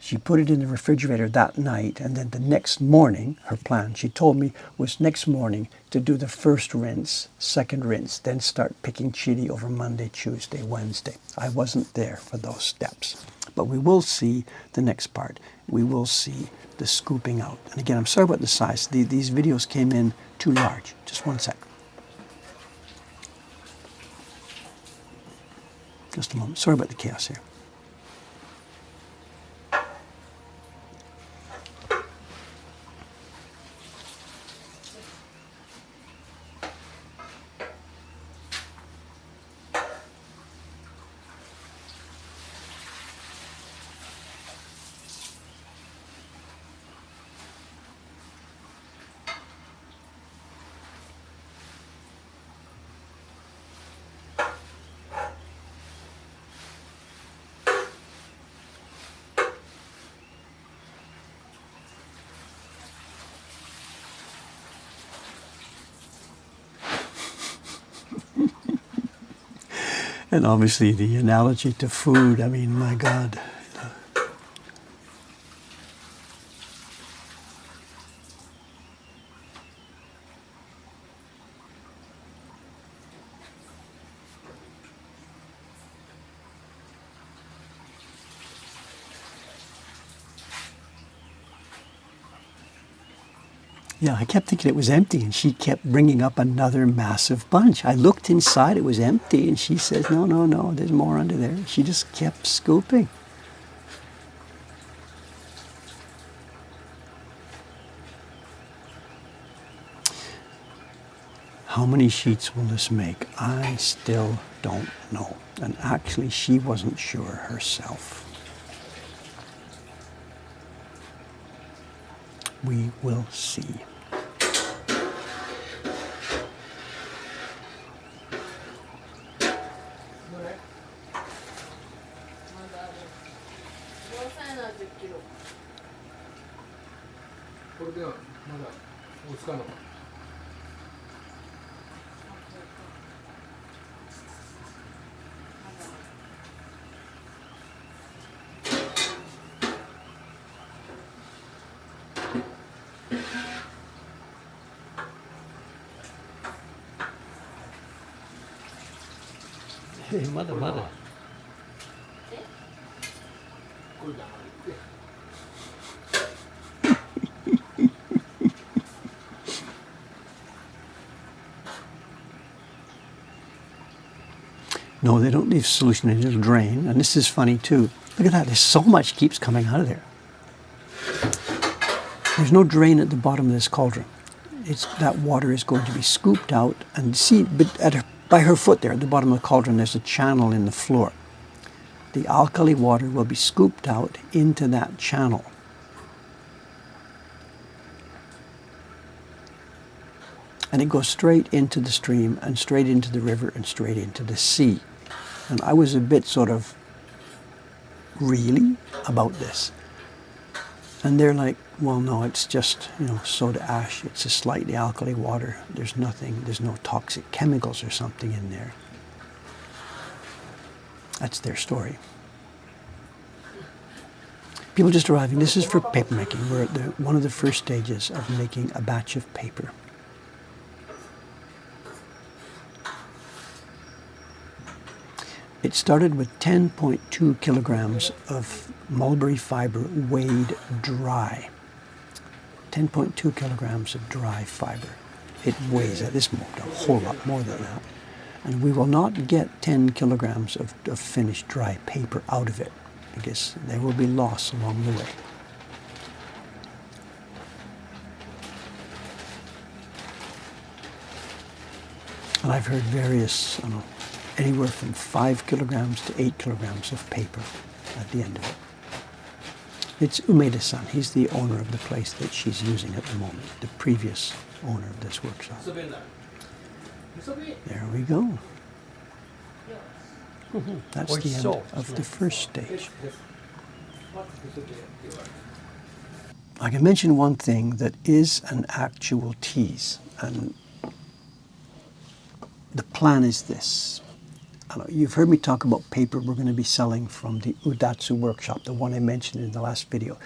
She put it in the refrigerator that night, and then the next morning, her plan, she told me, was next morning to do the first rinse, second rinse, then start picking chili over Monday, Tuesday, Wednesday. I wasn't there for those steps. But we will see the next part. We will see the scooping out. And again, I'm sorry about the size. These videos came in too large. Just one sec. Just a moment. Sorry about the chaos here. And obviously the analogy to food, I mean, my God. Yeah, I kept thinking it was empty, and she kept bringing up another massive bunch. I looked inside, it was empty, and she says, no, no, no, there's more under there. She just kept scooping. How many sheets will this make? I still don't know. And actually, she wasn't sure herself. We will see. Hey, mother. No, they don't leave solution in, it'll drain. And this is funny too. Look at that, there's so much keeps coming out of there. There's no drain at the bottom of this cauldron. That water is going to be scooped out, and see, but by her foot there, at the bottom of the cauldron, there's a channel in the floor. The alkali water will be scooped out into that channel. And it goes straight into the stream, and straight into the river, and straight into the sea. And I was a bit sort of, really? About this. And they're like, well, no, it's just, soda ash. It's a slightly alkali water. There's nothing, there's no toxic chemicals or something in there. That's their story. People just arriving. This is for paper making. We're at one of the first stages of making a batch of paper. It started with 10.2 kilograms of mulberry fiber weighed dry. 10.2 kilograms of dry fiber. It weighs at this moment a whole lot more than that. And we will not get 10 kilograms of finished dry paper out of it because there will be loss along the way. And I've heard various, anywhere from 5 kilograms to 8 kilograms of paper at the end of it. It's Umeda-san. He's the owner of the place that she's using at the moment, the previous owner of this workshop. There we go. That's the end of the first stage. I can mention one thing that is an actual tease, and the plan is this. You've heard me talk about paper we're going to be selling from the Udatsu workshop, the one I mentioned in the last video.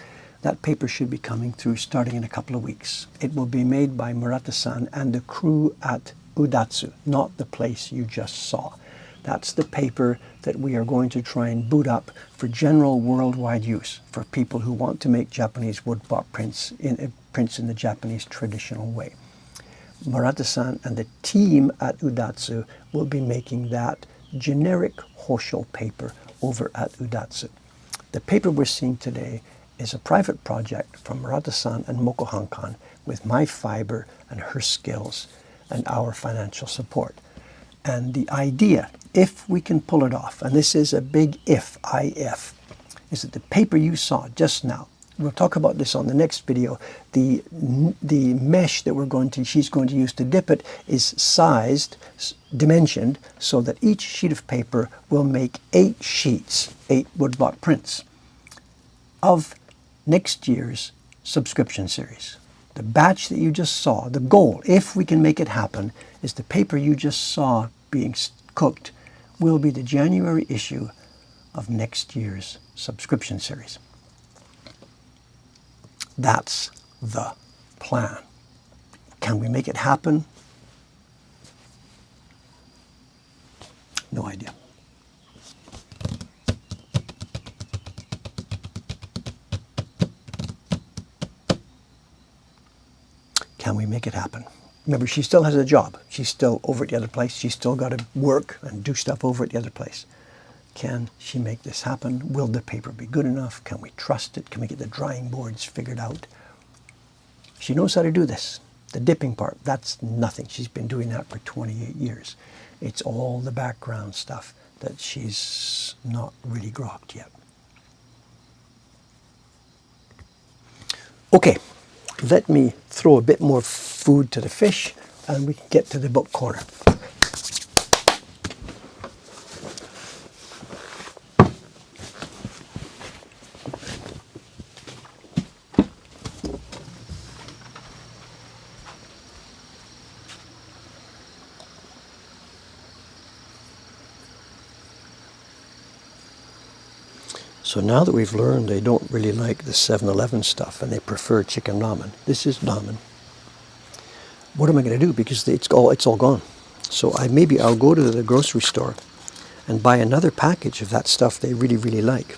That paper should be coming through starting in a couple of weeks. It will be made by Murata-san and the crew at Udatsu, not the place you just saw. That's the paper that we are going to try and boot up for general worldwide use for people who want to make Japanese wood-block prints in the Japanese traditional way. Murata-san and the team at Udatsu will be making that generic Hosho paper over at Udatsu. The paper we're seeing today is a private project from Murata-san and Mokuhankan with my fiber and her skills and our financial support. And the idea, if we can pull it off, and this is a big if, I-F, is that the paper you saw just now, we'll talk about this on the next video, the mesh that she's going to use to dip it is sized, dimensioned, so that each sheet of paper will make 8 sheets, 8 woodblock prints of next year's subscription series. The batch that you just saw, the goal, if we can make it happen, is the paper you just saw being cooked will be the January issue of next year's subscription series. That's the plan. Can we make it happen? No idea. Can we make it happen? Remember, she still has a job. She's still over at the other place. She's still got to work and do stuff over at the other place. Can she make this happen? Will the paper be good enough? Can we trust it? Can we get the drying boards figured out? She knows how to do this. The dipping part, that's nothing. She's been doing that for 28 years. It's all the background stuff that she's not really grokked yet. Okay, let me throw a bit more food to the fish and we can get to the book corner. So now that we've learned they don't really like the 7-Eleven stuff and they prefer chicken ramen, this is ramen. What am I going to do? Because it's all gone. So maybe I'll go to the grocery store and buy another package of that stuff they really, really like.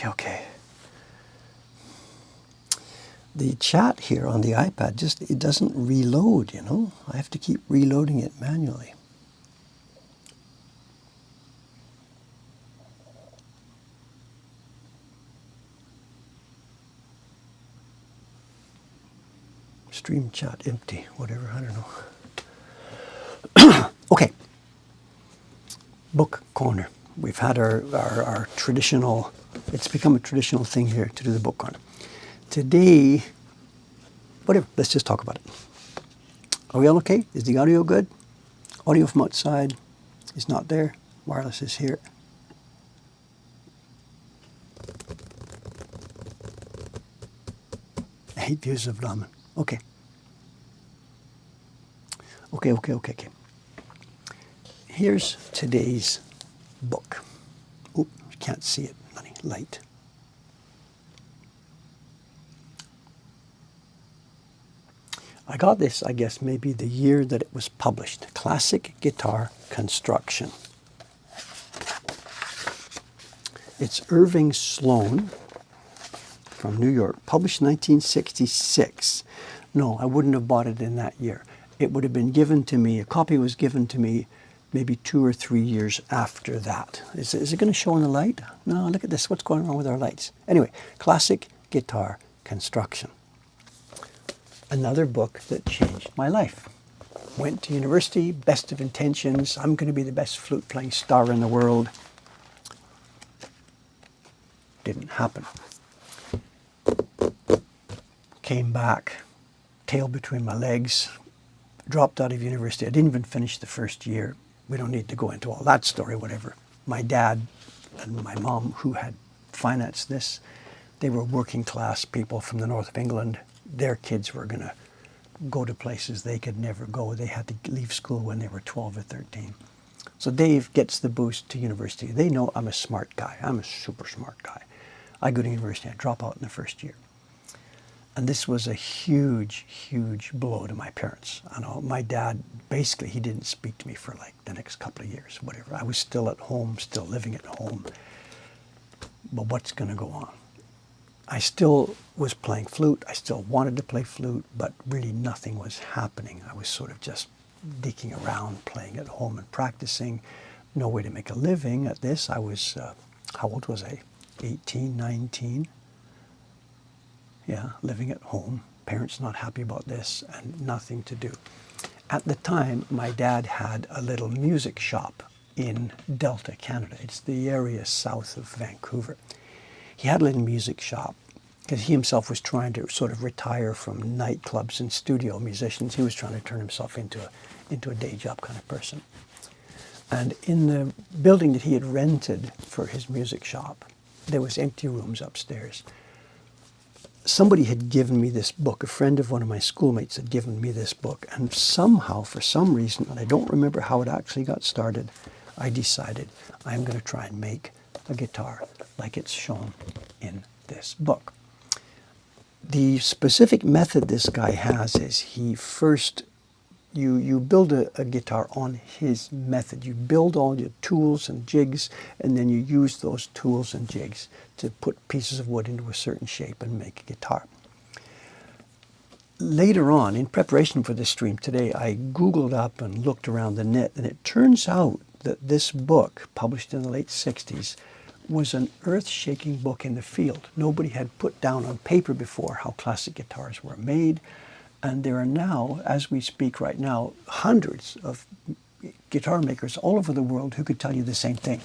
Okay. The chat here on the iPad it doesn't reload, you know. I have to keep reloading it manually. Stream chat empty, whatever, I don't know. Okay. Book corner. We've had our traditional, it's become a traditional thing here to do the book corner. Today, whatever, let's just talk about it. Are we all okay? Is the audio good? Audio from outside is not there. Wireless is here. I hate views of ramen. Okay. Okay. Here's today's book. Oop, you can't see it. Money, light. I got this, I guess, maybe the year that it was published. Classic Guitar Construction. It's Irving Sloan from New York, published 1966. No, I wouldn't have bought it in that year. It would have been given to me, a copy was given to me maybe 2 or 3 years after that. Is it going to show in the light? No, look at this. What's going on with our lights? Anyway, Classic Guitar Construction. Another book that changed my life. Went to university, best of intentions. I'm going to be the best flute playing star in the world. Didn't happen. Came back, tail between my legs, dropped out of university. I didn't even finish the first year. We don't need to go into all that story, whatever. My dad and my mom, who had financed this, they were working class people from the north of England. Their kids were going to go to places they could never go. They had to leave school when they were 12 or 13. So Dave gets the boost to university. They know I'm a smart guy. I'm a super smart guy. I go to university. I drop out in the first year. And this was a huge, huge blow to my parents. I know my dad, basically, he didn't speak to me for like the next couple of years, whatever. I was still at home, still living at home. But what's going to go on? I still was playing flute. I still wanted to play flute, but really nothing was happening. I was sort of just digging around, playing at home and practicing. No way to make a living at this. I was, how old was I? 18, 19. Yeah, living at home, parents not happy about this, and nothing to do. At the time, my dad had a little music shop in Delta, Canada. It's the area south of Vancouver. He had a little music shop because he himself was trying to sort of retire from nightclubs and studio musicians. He was trying to turn himself into a day job kind of person. And in the building that he had rented for his music shop, there was empty rooms upstairs. Somebody had given me this book. A friend of one of my schoolmates had given me this book. And somehow, for some reason, and I don't remember how it actually got started, I decided I'm going to try and make a guitar like it's shown in this book. The specific method this guy has is he first, you build a guitar on his method. You build all your tools and jigs, and then you use those tools and jigs to put pieces of wood into a certain shape and make a guitar. Later on, in preparation for this stream today, I Googled up and looked around the net, and it turns out that this book, published in the late 60s, was an earth-shaking book in the field. Nobody had put down on paper before how classic guitars were made. And there are now, as we speak right now, hundreds of guitar makers all over the world who could tell you the same thing.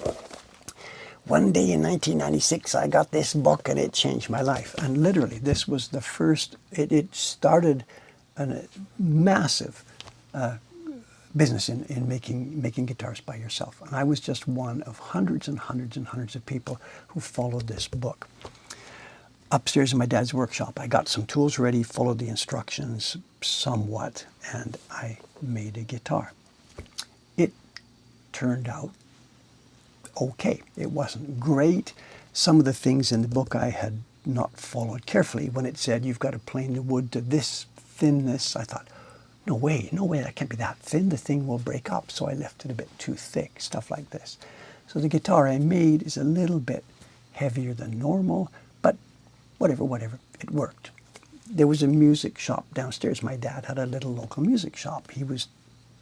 One day in 1996, I got this book and it changed my life. And literally, this was the first, it started a massive business in making guitars by yourself. And I was just one of hundreds and hundreds and hundreds of people who followed this book. Upstairs in my dad's workshop, I got some tools ready, followed the instructions somewhat, and I made a guitar. It turned out okay. It wasn't great. Some of the things in the book I had not followed carefully. When it said you've got to plane the wood to this thinness, I thought, no way, that can't be that thin. The thing will break up. So I left it a bit too thick, stuff like this. So the guitar I made is a little bit heavier than normal, but whatever, it worked. There was a music shop downstairs. My dad had a little local music shop. He was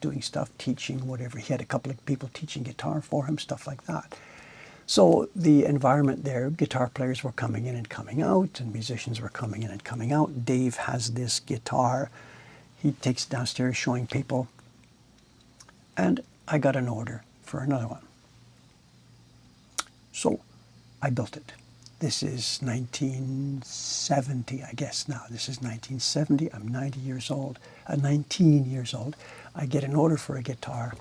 doing stuff, teaching, whatever. He had a couple of people teaching guitar for him, stuff like that. So the environment there, guitar players were coming in and coming out, and musicians were coming in and coming out. Dave has this guitar. He takes it downstairs showing people. And I got an order for another one. So I built it. This is 1970, I guess now. This is 1970. I'm 90 years old, 19 years old. I get an order for a guitar.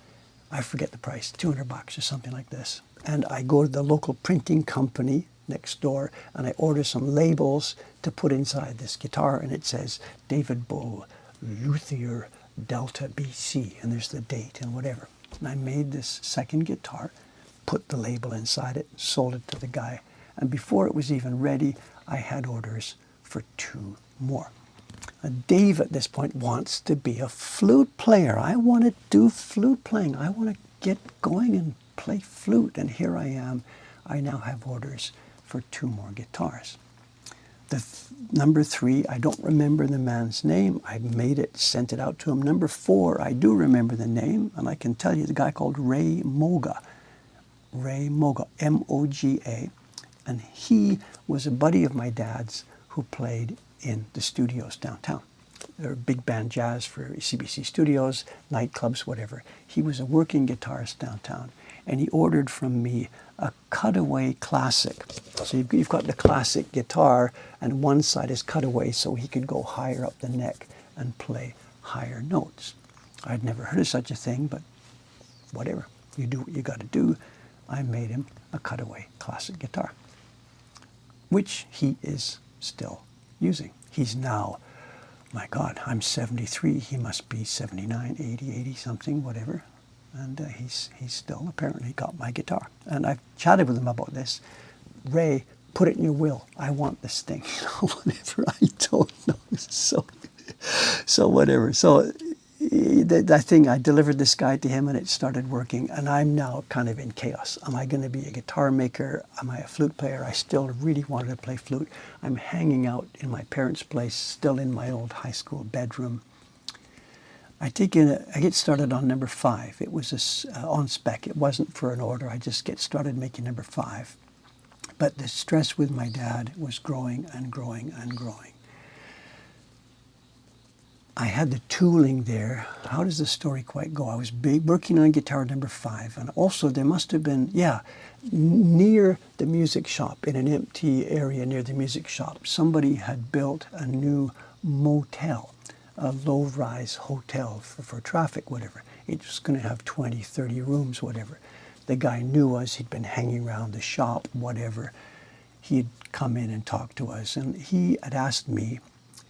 I forget the price, $200 or something like this. And I go to the local printing company next door and I order some labels to put inside this guitar, and it says David Bull, Luthier, Delta BC, and there's the date and whatever. And I made this second guitar, put the label inside it, sold it to the guy, and before it was even ready, I had orders for 2 more. Dave at this point wants to be a flute player. I want to do flute playing. I want to get going and play flute. And here I am. I now have orders for 2 more guitars. Number 3, I don't remember the man's name. I made it, sent it out to him. Number 4, I do remember the name, and I can tell you the guy called Ray Moga. Ray Moga, M-O-G-A. And he was a buddy of my dad's who played in the studios downtown. They're big band jazz for CBC studios, nightclubs, whatever. He was a working guitarist downtown, and he ordered from me a cutaway classic. So you've got the classic guitar, and one side is cutaway, so he could go higher up the neck and play higher notes. I'd never heard of such a thing, but whatever. You do what you got to do. I made him a cutaway classic guitar, which he is still using. He's now, my God, I'm 73. He must be 79, 80 something, whatever. And he's still apparently got my guitar. And I've chatted with him about this. Ray, put it in your will. I want this thing. Whatever. I don't know. So whatever. So that thing, I delivered this guy to him and it started working. And I'm now kind of in chaos. Am I going to be a guitar maker? Am I a flute player? I still really wanted to play flute. I'm hanging out in my parents' place, still in my old high school bedroom. I get started on number 5. It was on spec. It wasn't for an order. I just get started making number 5. But the stress with my dad was growing and growing and growing. I had the tooling there. How does the story quite go? I was working on guitar number 5, and also there must have been, near the music shop, in an empty area near the music shop, somebody had built a new motel, a low-rise hotel for traffic, whatever. It was going to have 20, 30 rooms, whatever. The guy knew us. He'd been hanging around the shop, whatever. He'd come in and talk to us, and he had asked me,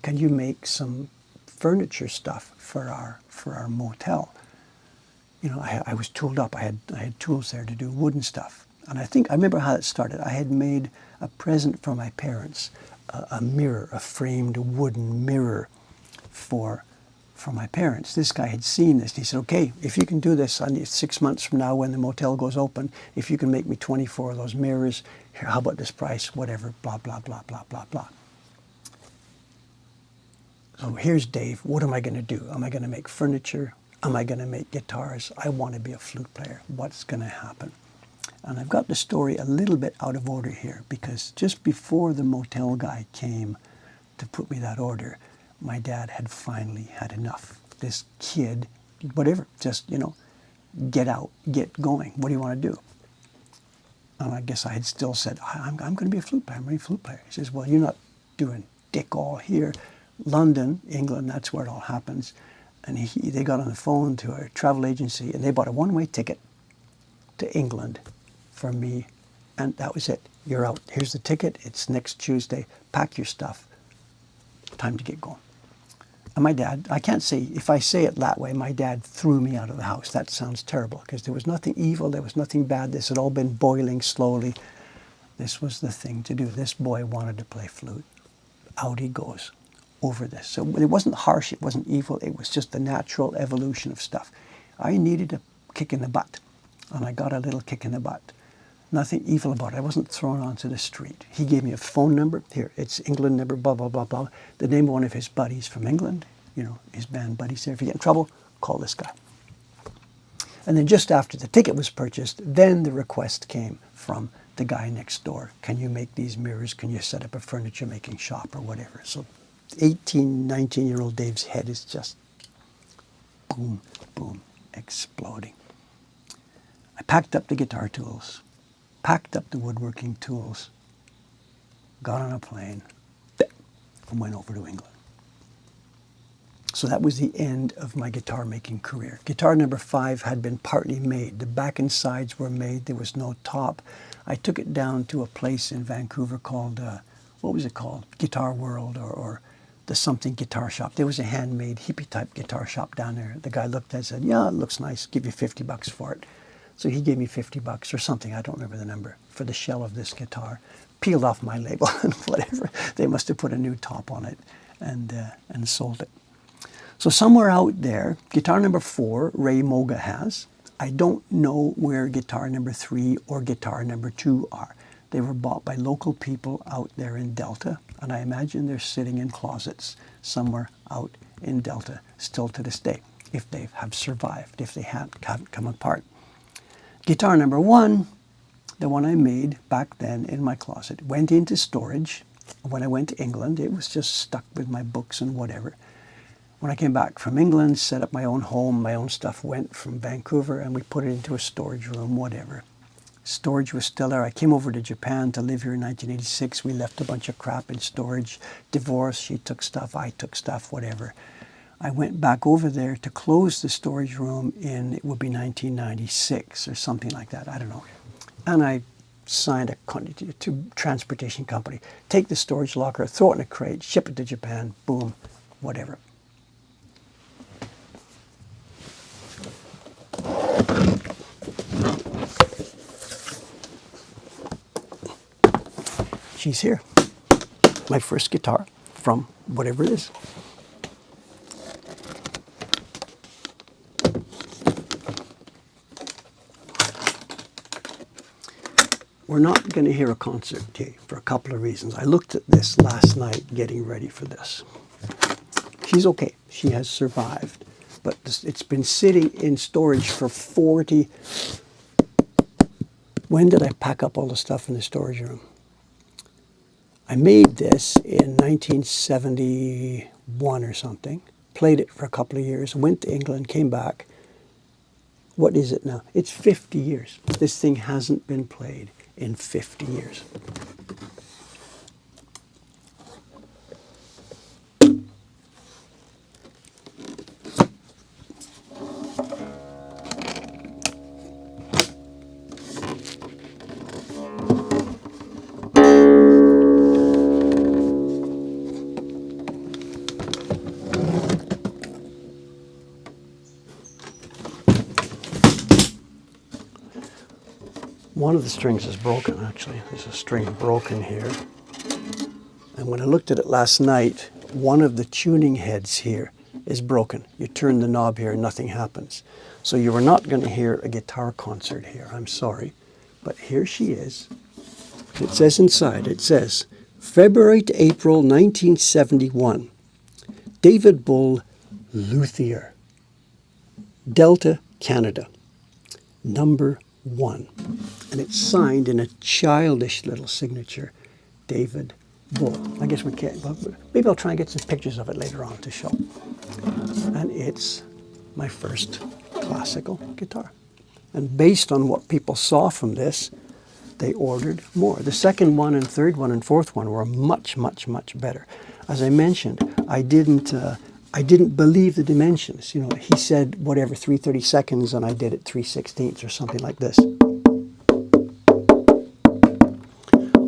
can you make some furniture stuff for our motel? You know, I was tooled up. I had tools there to do wooden stuff. And I remember how it started. I had made a present for my parents, a mirror, a framed wooden mirror for my parents. This guy had seen this. He said, okay, if you can do this, I need 6 months from now when the motel goes open, if you can make me 24 of those mirrors, here, how about this price, whatever, blah, blah, blah, blah, blah, blah. So here's Dave. What am I going to do? Am I going to make furniture? Am I going to make guitars? I want to be a flute player. What's going to happen? And I've got the story a little bit out of order here, because just before the motel guy came to put me that order, my dad had finally had enough. This kid, whatever, just, get out, get going. What do you want to do? And I guess I had still said, I'm going to be a flute player. I'm going to be a flute player. He says, well, you're not doing dick all here. London, England, that's where it all happens. And they got on the phone to a travel agency, and they bought a one-way ticket to England for me, and that was it. You're out. Here's the ticket. It's next Tuesday. Pack your stuff. Time to get going. And my dad, I can't say, if I say it that way, my dad threw me out of the house. That sounds terrible, because there was nothing evil, there was nothing bad. This had all been boiling slowly. This was the thing to do. This boy wanted to play flute. Out he goes over this. So it wasn't harsh, it wasn't evil, it was just the natural evolution of stuff. I needed a kick in the butt, and I got a little kick in the butt. Nothing evil about it. I wasn't thrown onto the street. He gave me a phone number. Here, it's England number, blah, blah, blah, blah. The name of one of his buddies from England, his band buddies there. If you get in trouble, call this guy. And then just after the ticket was purchased, then the request came from the guy next door. Can you make these mirrors? Can you set up a furniture making shop or whatever? So 18, 19-year-old Dave's head is just boom, boom, exploding. I packed up the guitar tools, packed up the woodworking tools, got on a plane, and went over to England. So that was the end of my guitar making career. Guitar number 5 had been partly made. The back and sides were made. There was no top. I took it down to a place in Vancouver called, what was it called? Guitar World or the something guitar shop. There was a handmade hippie type guitar shop down there. The guy looked at it and said, yeah, it looks nice. Give you $50 for it. So he gave me $50 or something. I don't remember the number for the shell of this guitar. Peeled off my label and whatever. They must have put a new top on it and sold it. So somewhere out there, guitar number 4, Ray Moga has. I don't know where guitar number 3 or guitar number 2 are. They were bought by local people out there in Delta, and I imagine they're sitting in closets somewhere out in Delta still to this day, if they have survived, if they haven't come apart. Guitar number 1, the one I made back then in my closet, went into storage. When I went to England, it was just stuck with my books and whatever. When I came back from England, set up my own home, my own stuff went from Vancouver, and we put it into a storage room, whatever. Storage was still there. I came over to Japan to live here in 1986. We left a bunch of crap in storage. Divorce, she took stuff, I took stuff, whatever. I went back over there to close the storage room in, it would be 1996 or something like that, I don't know. And I signed a transportation company. Take the storage locker, throw it in a crate, ship it to Japan, boom, whatever. She's here. My first guitar from whatever it is. We're not going to hear a concert today for a couple of reasons. I looked at this last night getting ready for this. She's okay. She has survived. But it's been sitting in storage for 40... When did I pack up all the stuff in the storage room? I made this in 1971 or something. Played it for a couple of years. Went to England, came back. What is it now? It's 50 years. This thing hasn't been played in 50 years. One of the strings is broken, actually. There's a string broken here. And when I looked at it last night, one of the tuning heads here is broken. You turn the knob here and nothing happens. So you are not going to hear a guitar concert here. I'm sorry. But here she is. It says inside, it says, February to April 1971. David Bull, luthier. Delta, Canada. Number 1. And it's signed in a childish little signature, David Bull. I guess we can't, but maybe I'll try and get some pictures of it later on to show. And it's my first classical guitar. And based on what people saw from this, they ordered more. The second one and third one and fourth one were much, much, much better. As I mentioned, I didn't believe the dimensions. You know, he said whatever 3/32 and I did it 3/16 or something like this.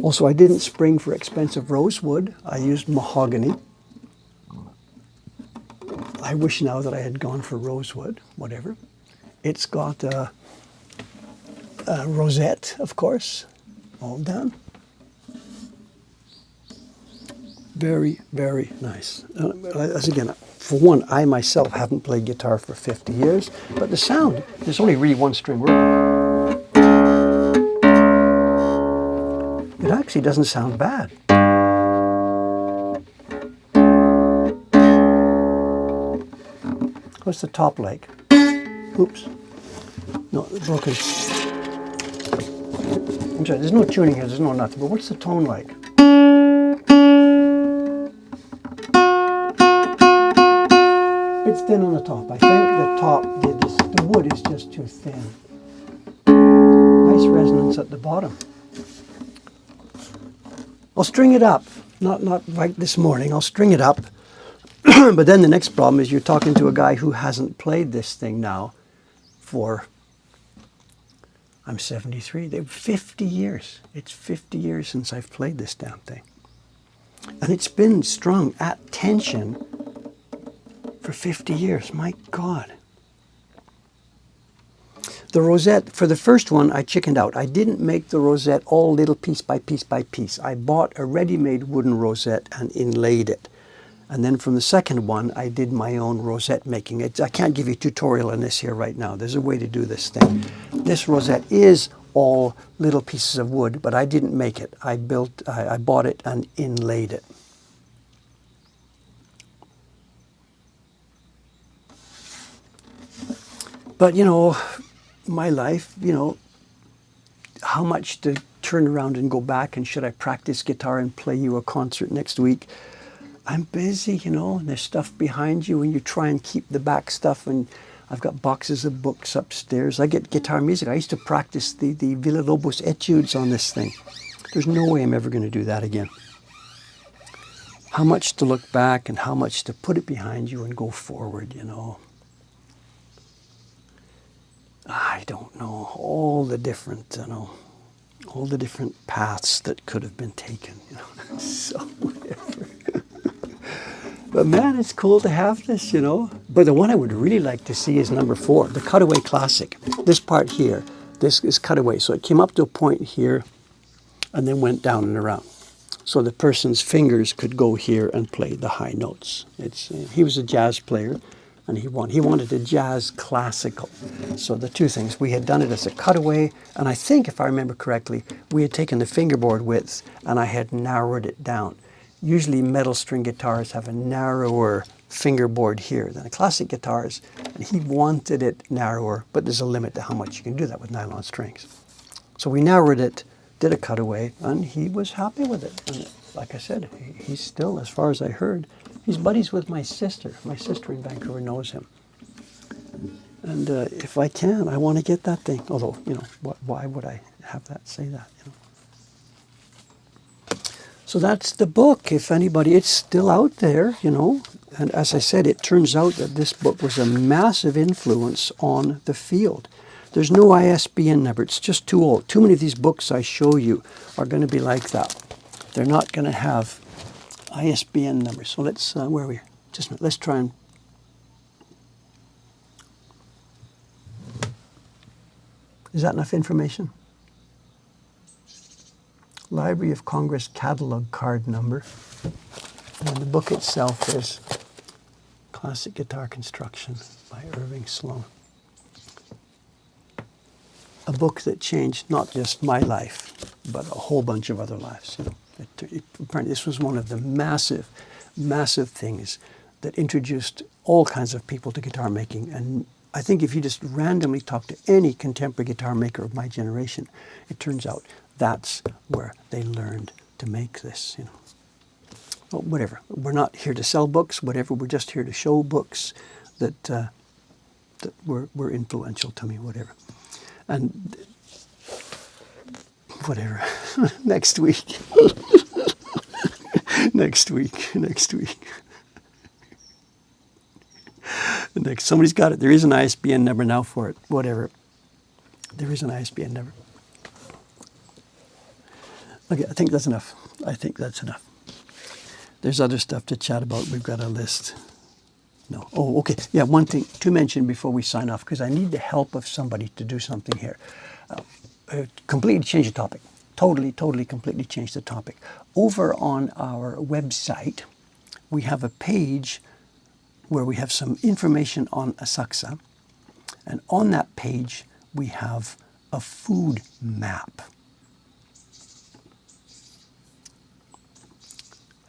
Also, I didn't spring for expensive rosewood. I used mahogany. I wish now that I had gone for rosewood, whatever. It's got a rosette, of course, all done. Very, very nice. As again, for one, I myself haven't played guitar for 50 years, but the sound, there's only really one string working. It actually doesn't sound bad. What's the top like? Oops. No, it's broken. I'm sorry, there's no tuning here, there's no nothing, but what's the tone like? It's thin on the top. I think the top, the wood is just too thin. Nice resonance at the bottom. I'll string it up. Not right this morning. I'll string it up. But then the next problem is you're talking to a guy who hasn't played this thing now for, I'm 73, 50 years. It's 50 years since I've played this damn thing. And it's been strung at tension for 50 years. My God. The rosette, for the first one, I chickened out. I didn't make the rosette all little piece by piece by piece. I bought a ready-made wooden rosette and inlaid it. And then from the second one, I did my own rosette making. I can't give you a tutorial on this here right now. There's a way to do this thing. This rosette is all little pieces of wood, but I didn't make it. I bought it and inlaid it. But, you know, my life, you know, how much to turn around and go back and should I practice guitar and play you a concert next week? I'm busy, you know, and there's stuff behind you and you try and keep the back stuff, and I've got boxes of books upstairs. I get guitar music. I used to practice the Villalobos etudes on this thing. There's no way I'm ever going to do that again. How much to look back and how much to put it behind you and go forward, you know. I don't know, all the different, you know, all the different paths that could have been taken, you know. So whatever. But man, it's cool to have this, you know. But the one I would really like to see is number 4, the Cutaway Classic. This part here, this is cutaway. So it came up to a point here and then went down and around. So the person's fingers could go here and play the high notes. He was a jazz player, and he wanted a jazz classical. So the two things, we had done it as a cutaway, and I think, if I remember correctly, we had taken the fingerboard width and I had narrowed it down. Usually metal string guitars have a narrower fingerboard here than the classic guitars, and he wanted it narrower, but there's a limit to how much you can do that with nylon strings. So we narrowed it, did a cutaway, and he was happy with it. And like I said, he's still, as far as I heard, he's buddies with my sister. My sister in Vancouver knows him. And if I can, I want to get that thing. Although, you know, why would I have that, say that, you know? So that's the book, if anybody, it's still out there, you know. And as I said, it turns out that this book was a massive influence on the field. There's no ISBN number, it's just too old. Too many of these books I show you are going to be like that. They're not going to have ISBN numbers. So let's, where are we? Just a minute, let's try and, is that enough information? Library of Congress catalog card number. And the book itself is Classic Guitar Construction by Irving Sloan. A book that changed not just my life, but a whole bunch of other lives. You know, apparently this was one of the massive, massive things that introduced all kinds of people to guitar making. And I think if you just randomly talk to any contemporary guitar maker of my generation, it turns out that's where they learned to make this, you know. Well, whatever. We're not here to sell books, whatever. We're just here to show books that that were influential to me, whatever. And whatever. Next week. Next week. Somebody's got it. There is an ISBN number now for it. Whatever. There is an ISBN number. Okay, I think that's enough. There's other stuff to chat about. We've got a list. No. Oh, okay. Yeah, one thing to mention before we sign off, because I need the help of somebody to do something here. Completely change the topic. Totally, completely change the topic. Over on our website, we have a page where we have some information on Asakusa. And on that page, we have a food map.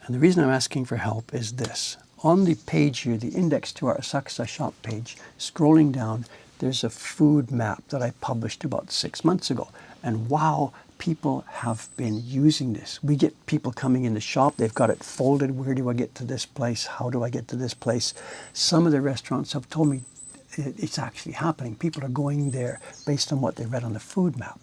And the reason I'm asking for help is this. On the page here, the index to our Asakusa shop page, scrolling down, there's a food map that I published about 6 months ago. And wow, people have been using this. We get people coming in the shop, they've got it folded. Where do I get to this place? How do I get to this place? Some of the restaurants have told me it's actually happening. People are going there based on what they read on the food map.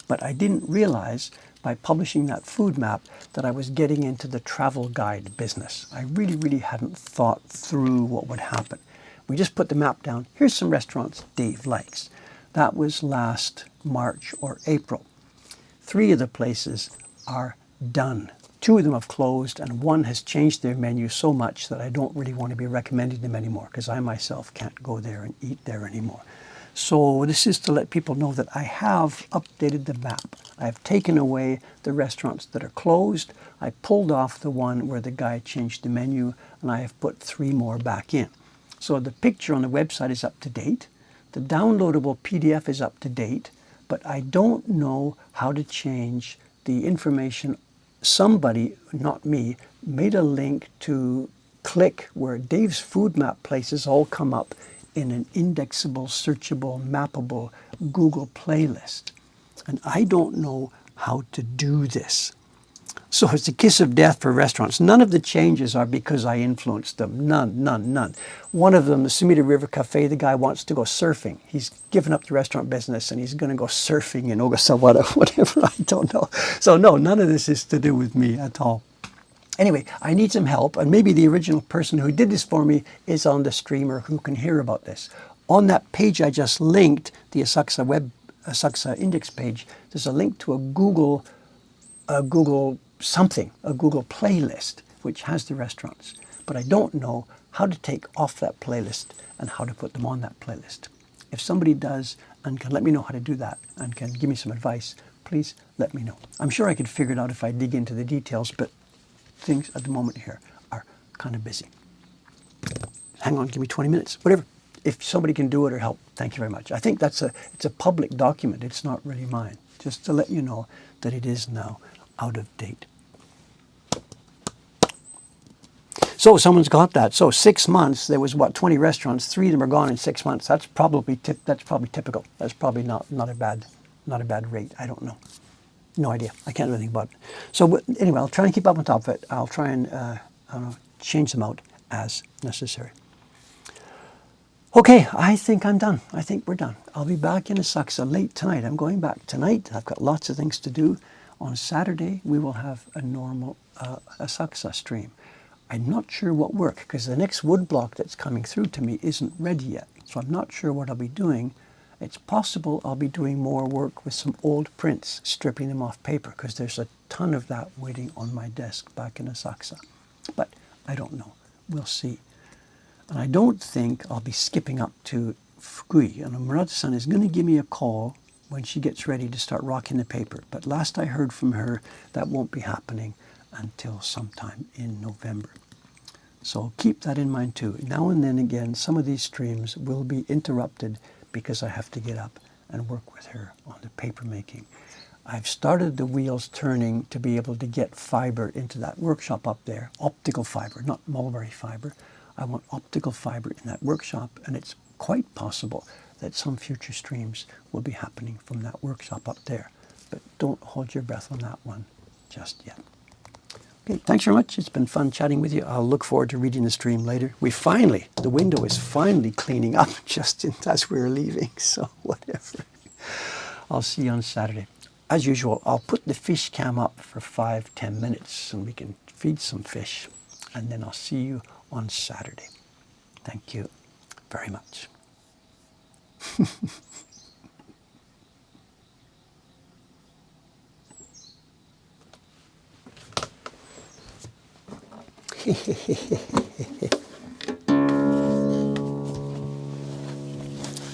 But I didn't realize by publishing that food map that I was getting into the travel guide business. I really hadn't thought through what would happen. We just put the map down. Here's some restaurants Dave likes. That was last March or April. 3 of the places are done. 2 of them have closed, and 1 has changed their menu so much that I don't really want to be recommending them anymore, because I myself can't go there and eat there anymore. So this is to let people know that I have updated the map. I have taken away the restaurants that are closed. I pulled off the one where the guy changed the menu, and I have put 3 more back in. So the picture on the website is up to date. The downloadable PDF is up to date, but I don't know how to change the information. Somebody, not me, made a link to click where Dave's food map places all come up in an indexable, searchable, mappable Google playlist. And I don't know how to do this. So it's a kiss of death for restaurants. None of the changes are because I influenced them. None. One of them, the Sumida River Cafe, the guy wants to go surfing. He's given up the restaurant business and he's going to go surfing in Ogasawara, whatever, I don't know. So no, none of this is to do with me at all. Anyway, I need some help, and maybe the original person who did this for me is on the stream or who can hear about this. On that page I just linked, the Asakusa index page, there's a link to a Google playlist, which has the restaurants. But I don't know how to take off that playlist and how to put them on that playlist. If somebody does and can let me know how to do that and can give me some advice, please let me know. I'm sure I could figure it out if I dig into the details, but things at the moment here are kind of busy. Hang on, give me 20 minutes, whatever. If somebody can do it or help, thank you very much. I think it's a public document. It's not really mine. Just to let you know that it is now out of date. So someone's got that. So 6 months, there was what, 20 restaurants. 3 of them are gone in 6 months. That's probably typical. That's probably not a bad rate. I don't know. No idea. I can't do anything about it. So anyway, I'll try and keep up on top of it. I'll try and change them out as necessary. Okay, I think I'm done. I think we're done. I'll be back in Asakusa late tonight. I'm going back tonight. I've got lots of things to do. On Saturday, we will have a normal Asakusa stream. I'm not sure what work, because the next woodblock that's coming through to me isn't ready yet. So I'm not sure what I'll be doing. It's possible I'll be doing more work with some old prints, stripping them off paper, because there's a ton of that waiting on my desk back in Asakusa. But I don't know. We'll see. And I don't think I'll be skipping up to Fukui. And Murata-san is going to give me a call when she gets ready to start rocking the paper. But last I heard from her, that won't be happening until sometime in November. So keep that in mind too. Now and then again, some of these streams will be interrupted because I have to get up and work with her on the paper making. I've started the wheels turning to be able to get fiber into that workshop up there, optical fiber, not mulberry fiber. I want optical fiber in that workshop, and it's quite possible that some future streams will be happening from that workshop up there. But don't hold your breath on that one just yet. Okay, thanks very much. It's been fun chatting with you. I'll look forward to reading the stream later. The window is finally cleaning up just as we're leaving, so whatever. I'll see you on Saturday. As usual, I'll put the fish cam up for 5-10 minutes and we can feed some fish. And then I'll see you on Saturday. Thank you very much.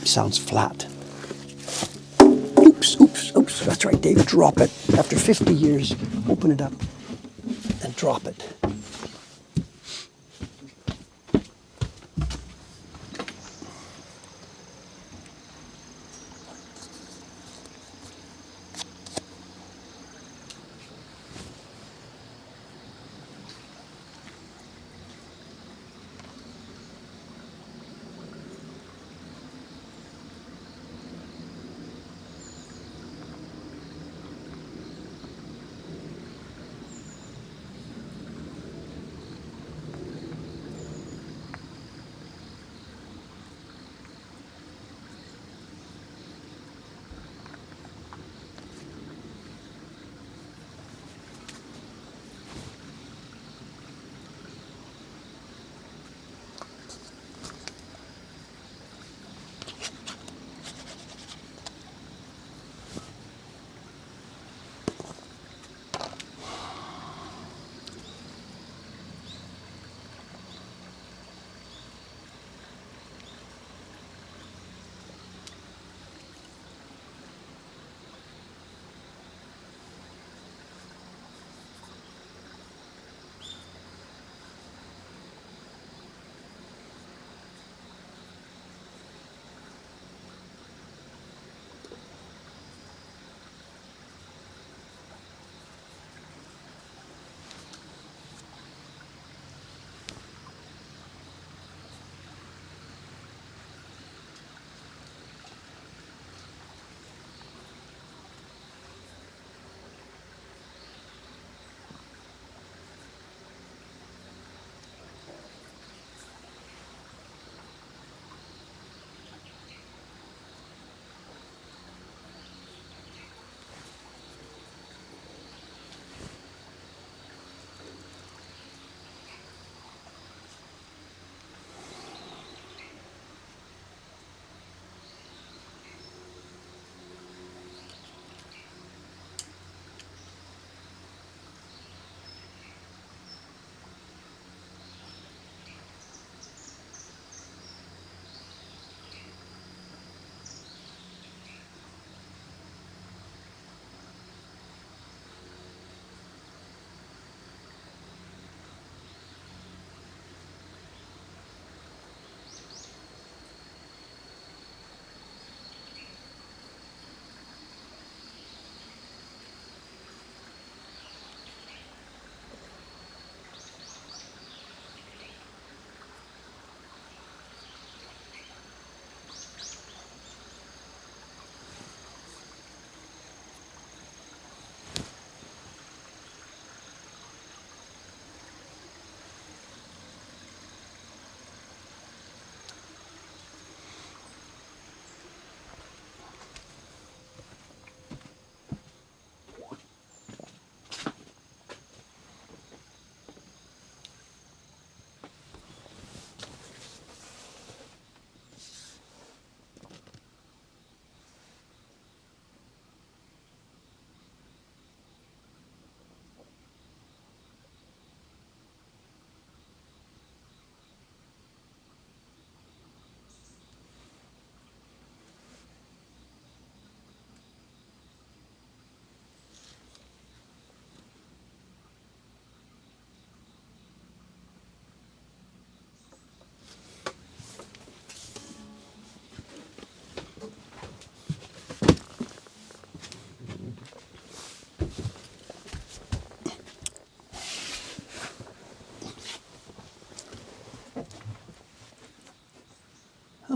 Sounds flat. Oops. That's right, David. Drop it. After 50 years, open it up and drop it.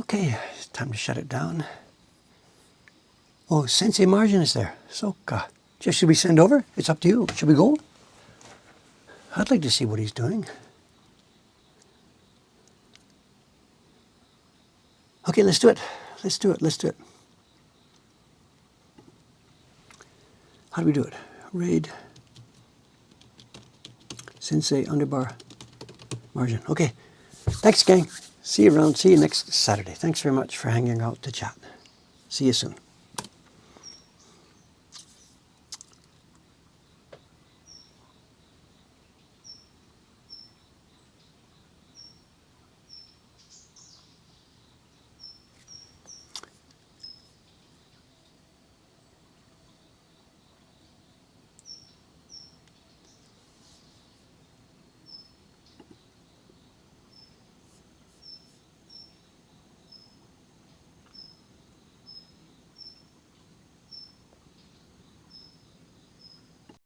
Okay, it's time to shut it down. Oh, Sensei Margin is there. Soka. Just should we send over? It's up to you. Should we go? I'd like to see what he's doing. Okay, let's do it. Let's do it. Let's do it. How do we do it? Raid. Sensei underbar margin. Okay. Thanks, gang. See you around. See you next Saturday. Thanks very much for hanging out to chat. See you soon.